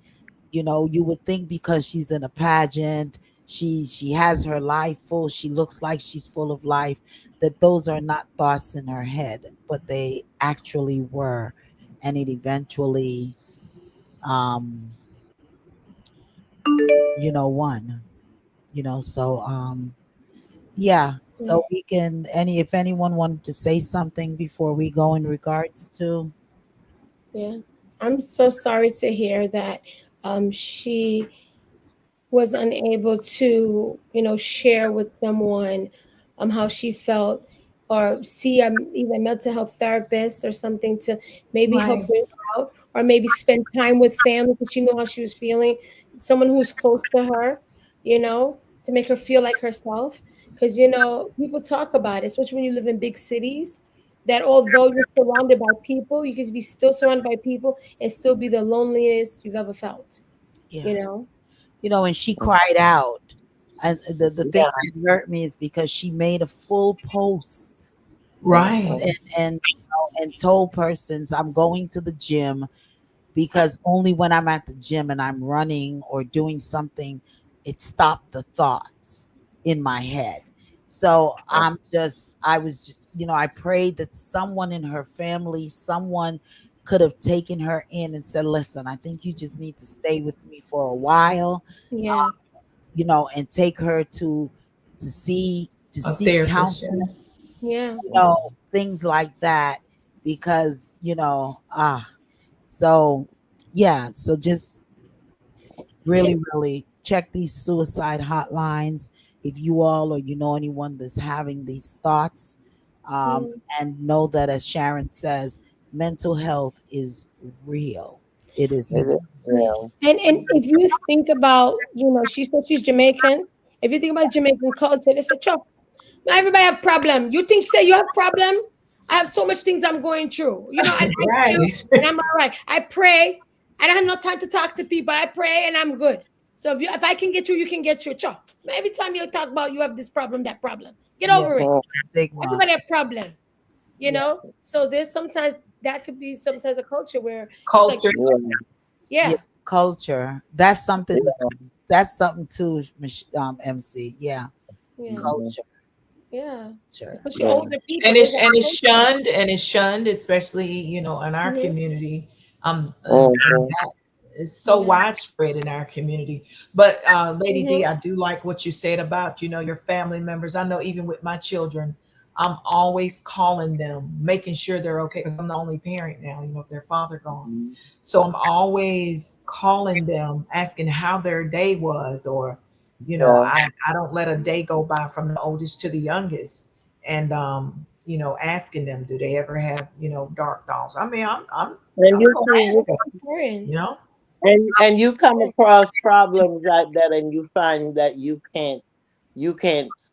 you would think because she's in a pageant, she has her life full, she looks like she's full of life, that those are not thoughts in her head, but they actually were. And it eventually um won. So yeah, Yeah. so we can, if anyone wanted to say something before we go in regards to. Yeah. I'm so sorry to hear that she was unable to, share with someone how she felt, or see either a mental health therapist or something to maybe help Right. bring her out, or maybe spend time with family because she knew how she was feeling, someone who's close to her, to make her feel like herself. Because, people talk about it, especially when you live in big cities, that although you're surrounded by people, you can be still surrounded by people and still be the loneliest you've ever felt, Yeah. you know? And she cried out. And the thing Yeah. that hurt me is because she made a full post Right. and told persons, I'm going to the gym, because only when I'm at the gym and I'm running or doing something, it stopped the thoughts in my head. So I was just, I prayed that someone in her family, someone could have taken her in and said, listen, I think you just need to stay with me for a while, Yeah. and take her to A seek therapist. Yeah. counseling, Yeah. things like that, because so yeah, so just Yeah. really check these suicide hotlines if you all, or anyone that's having these thoughts, um, Yeah. and know that, as Sharon says, mental health is real. It is. It is. Yeah. Yeah. And if you think about, she said she's Jamaican. If you think about Jamaican culture, they say, "Chop, now everybody have problem. You think say you have problem? I have so much things I'm going through. And I Right. still, and I'm all right. I pray. I don't have no time to talk to people. I pray and I'm good. So if I can get you, you can get you. Chop. Every time you talk about you have this problem, that problem, get over Yes, it. Mm. stigma. Everybody have problem. Yeah, So there's sometimes that could be sometimes a culture where it's like, Culture. Yeah. yeah, yeah, culture. That's something. Yeah. That's something too, MC. Yeah, yeah, Mhm. culture. yeah. Sure. Especially Yeah. older people, and they it's got and it's attention. shunned, especially in our Hmm. community, and Mhm. that is so Yeah. widespread in our community. But Lady Hmm. D, I do like what you said about your family members. I know even with my children, I'm always calling them, making sure they're okay, because I'm the only parent now, if their father gone. Mhm. So I'm always calling them, asking how their day was, or Yeah. I don't let a day go by from the oldest to the youngest, and asking them, do they ever have dark thoughts? I mean, And I'm you gonna see, ask you them, Important. you know. and you come across problems like that, and you find that you can't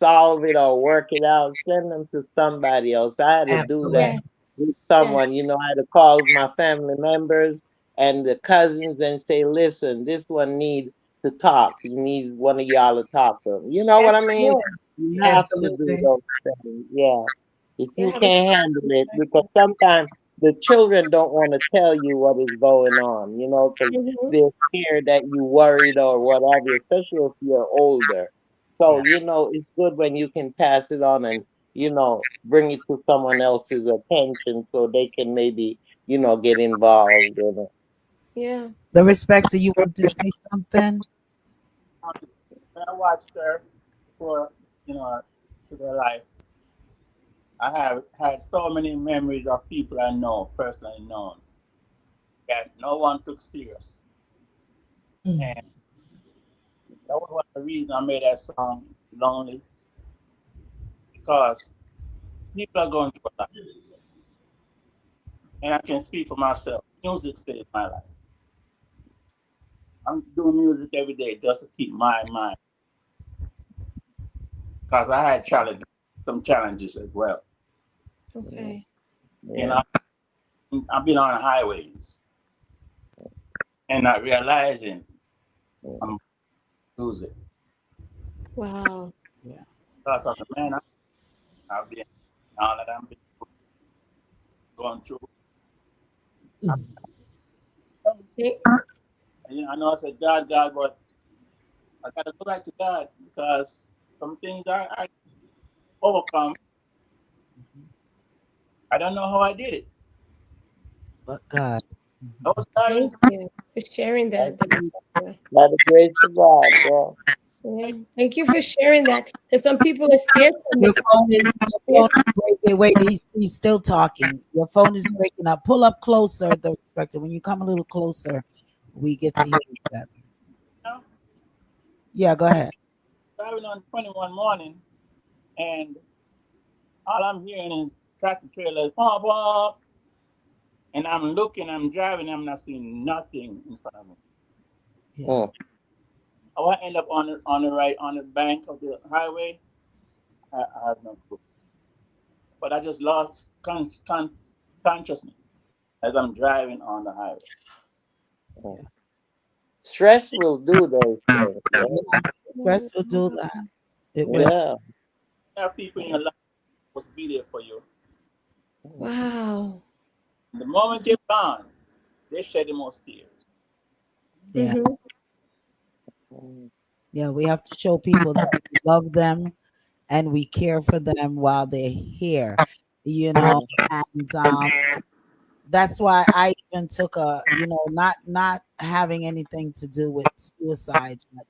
solve it or work it out, send them to somebody else. I had to do that Absolutely. Yes. with Yes. someone. I had to call my family members and the cousins and say, listen, this one needs to talk. He needs one of y'all to talk to him. You know what That's I mean? good. You have to do Absolutely. those things. Yeah. If Yeah. you Have a can't handle it, because sometimes the children don't want to tell you what is going on, because mm-hmm. they're scared that you worried or whatever, especially if you're older. So, Yeah. it's good when you can pass it on and, bring it to someone else's attention so they can maybe, get involved in it. Yeah. The respecter, you want to say something? when I watched her before, you know, to their life, I have had so many memories of people I know, personally known, that no one took serious. Mm. And that was one of the reasons I made that song Lonely, because people are going through a lot. And I can speak for myself. Music saved my life. I'm doing music every day just to keep my mind, because I had some challenges as well. Okay. You Yeah. know, I've been on highways and not realizing I'm losing Wow. Yeah. because of the man I've been, all that I'm going through. Mm. Thank, I know I said God, God, but I got to go back to God because some things I overcome. I don't know how I did it. But God. I was driving thank to you for sharing that, Darespecta. By the grace of God, yeah. Yeah. Thank you for sharing that. Because some people are scared to Your admit that. phone is breaking. Wait, he's still talking. Your phone is breaking up. Pull up closer, the respected. When you come a little closer, we get to hear you better. now, Yeah, go ahead. driving on 21 morning, and all I'm hearing is tractor trailers, pop, pop, and I'm looking, I'm driving, I'm not seeing nothing in front of me. Yeah, Mm. How I end up on the right on the bank of the highway, I have no clue. But I just lost consciousness as I'm driving on the highway. Mm. Stress will do those things. yeah. Right? Stress will do that. It And will. Yeah. there are people in your life supposed to be there for you. Wow. And the moment you're gone, they shed the most tears. Yeah, Mm-hmm. Mm. yeah. We have to show people that we love them and we care for them while they're here. You know, Mm. and that's why I even took a, not having anything to do with suicide, but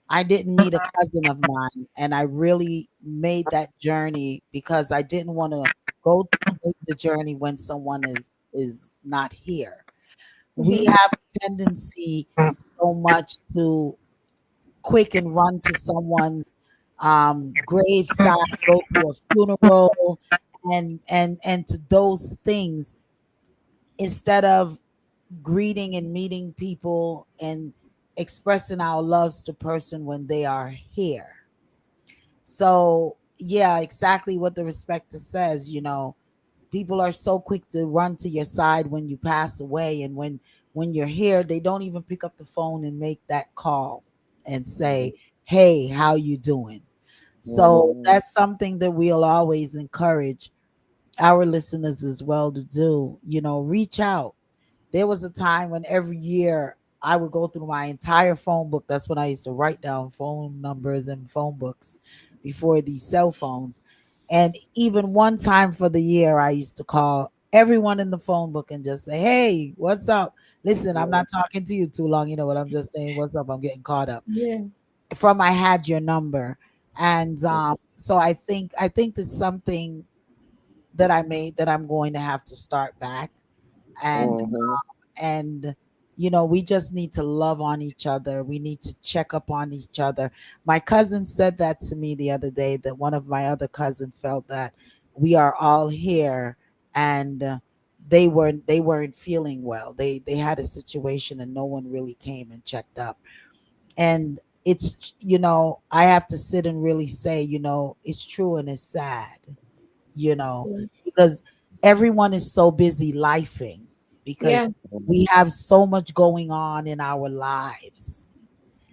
I didn't meet a cousin of mine, and I really made that journey because I didn't want to go make the journey when someone is not here. We Mm-hmm. have a tendency so much to quick and run to someone's graveside, go to a funeral, and to those things instead of greeting and meeting people and expressing our loves to person when they are here. So yeah, exactly what the respecter says, people are so quick to run to your side when you pass away, and when you're here, they don't even pick up the phone and make that call and say, hey, how you doing? So Mm. that's something that we'll always encourage our listeners as well to do, reach out. There was a time when every year I would go through my entire phone book. That's when I used to write down phone numbers and phone books before these cell phones. And even one time for the year, I used to call everyone in the phone book and just say, hey, what's up? Listen, I'm not talking to you too long. You know what? I'm just saying, what's up? I'm getting caught up. Yeah. From I had your number. And so I think there's something that I made that I'm going to have to start back. And Mhm. and we just need to love on each other. We need to check up on each other. My cousin said that to me the other day, that one of my other cousins felt that we are all here, and they weren't feeling well. They had a situation and no one really came and checked up. And it's, I have to sit and really say, it's true and it's sad, you know, Yeah. because everyone is so busy lifing, because Yeah. we have so much going on in our lives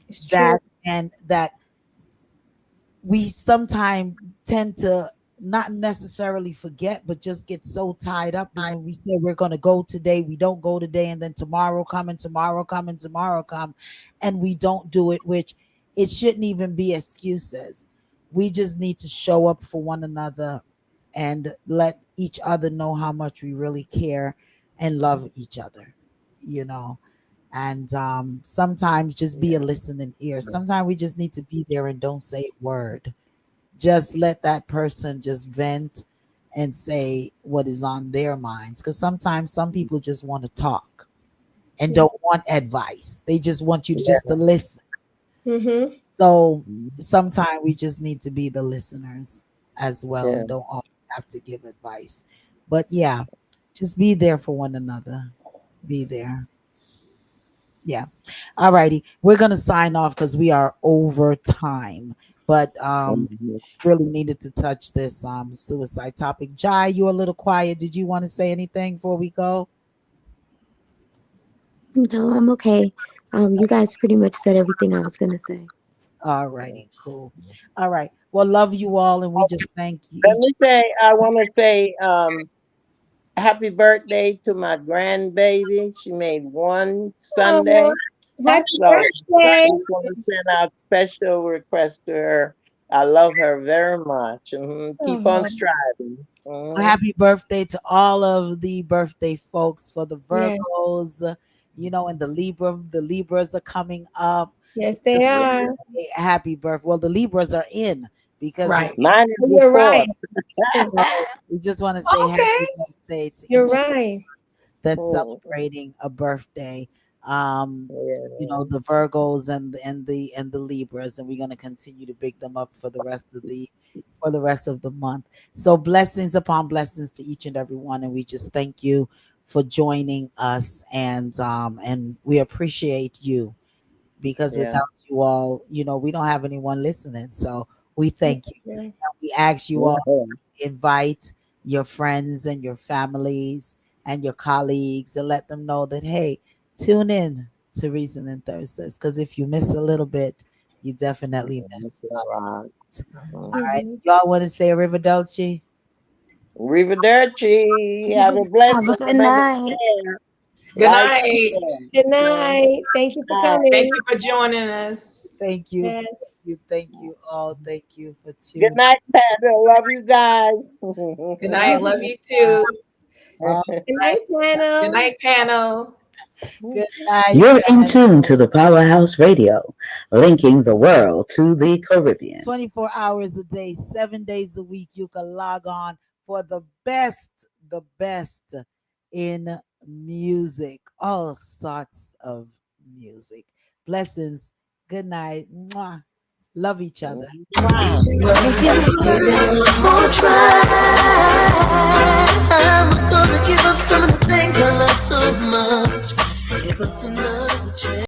It's true. that we sometimes tend to not necessarily forget, but just get so tied up. And when we say we're going to go today, we don't go today, and then tomorrow come, and tomorrow come, and tomorrow come, and we don't do it, which it shouldn't even be excuses. We just need to show up for one another and let each other know how much we really care and love each other, you know. And sometimes just be a listening ear. Sometimes we just need to be there and don't say a word. Just let that person just vent and say what is on their minds. Because sometimes some people just want to talk and don't want advice. They just want you to just to listen. Mm-hmm. So sometimes we just need to be the listeners as well and don't always have to give advice. But yeah, just be there for one another. Be there. Yeah. All righty. We're gonna sign off because we are over time. But really needed to touch this suicide topic. Jai, you a little quiet. Did you want to say anything before we go? No, I'm okay. You guys pretty much said everything I was gonna say. All righty, cool. All right. Well, love you all, and we just thank you Let each. me say, I want to say happy birthday to my grandbaby. She made one Oh, Sunday. happy So I birthday. just want to send out special request to her. I love her very much. Keep on Oh, striving. Well, happy birthday to all of the birthday folks for the yeah. Virgos, and the Libra. The Libras are coming up. Yes, they Just are. say happy birthday. Well, the Libras are in because Right. Mine is the You're right. fourth. we just want to say Okay. happy birthday to You're each right. that's Mm, celebrating a birthday. yeah. The Virgos and the Libras, and we're gonna continue to big them up for the rest of the month. So blessings upon blessings to each and every one, and we just thank you for joining us, and we appreciate you because Yeah. without you all, we don't have anyone listening. So we thank That's you. true. We ask you all Yeah. to invite your friends and your families and your colleagues and let them know that, hey, tune in to Reasoning Thursdays. Because if you miss a little bit, you definitely miss a lot. All right. Mm-hmm. Y'all want to say Arrivederci? Arrivederci. Have a blessed Have a one. good Remember to night. share. Good Like, night. Good share. night. Thank you for Bye. Thank coming. you for joining us. Thank you. Yes. Thank you all. Thank you for Good tuning. night, Patty. Love you guys. Good Good night. Love you too. all Good right. night, Good Lano. night, panel. Good night. You're in tune to the Powerhouse Radio, linking the world to the Caribbean. 24 hours a day, 7 days a week. You can log on for the best in music, all sorts of music. Blessings. Good night. Mwah. Love each other. Wow. Give it one more try. I'm gonna give up some of the things I love so much. Give us another chance.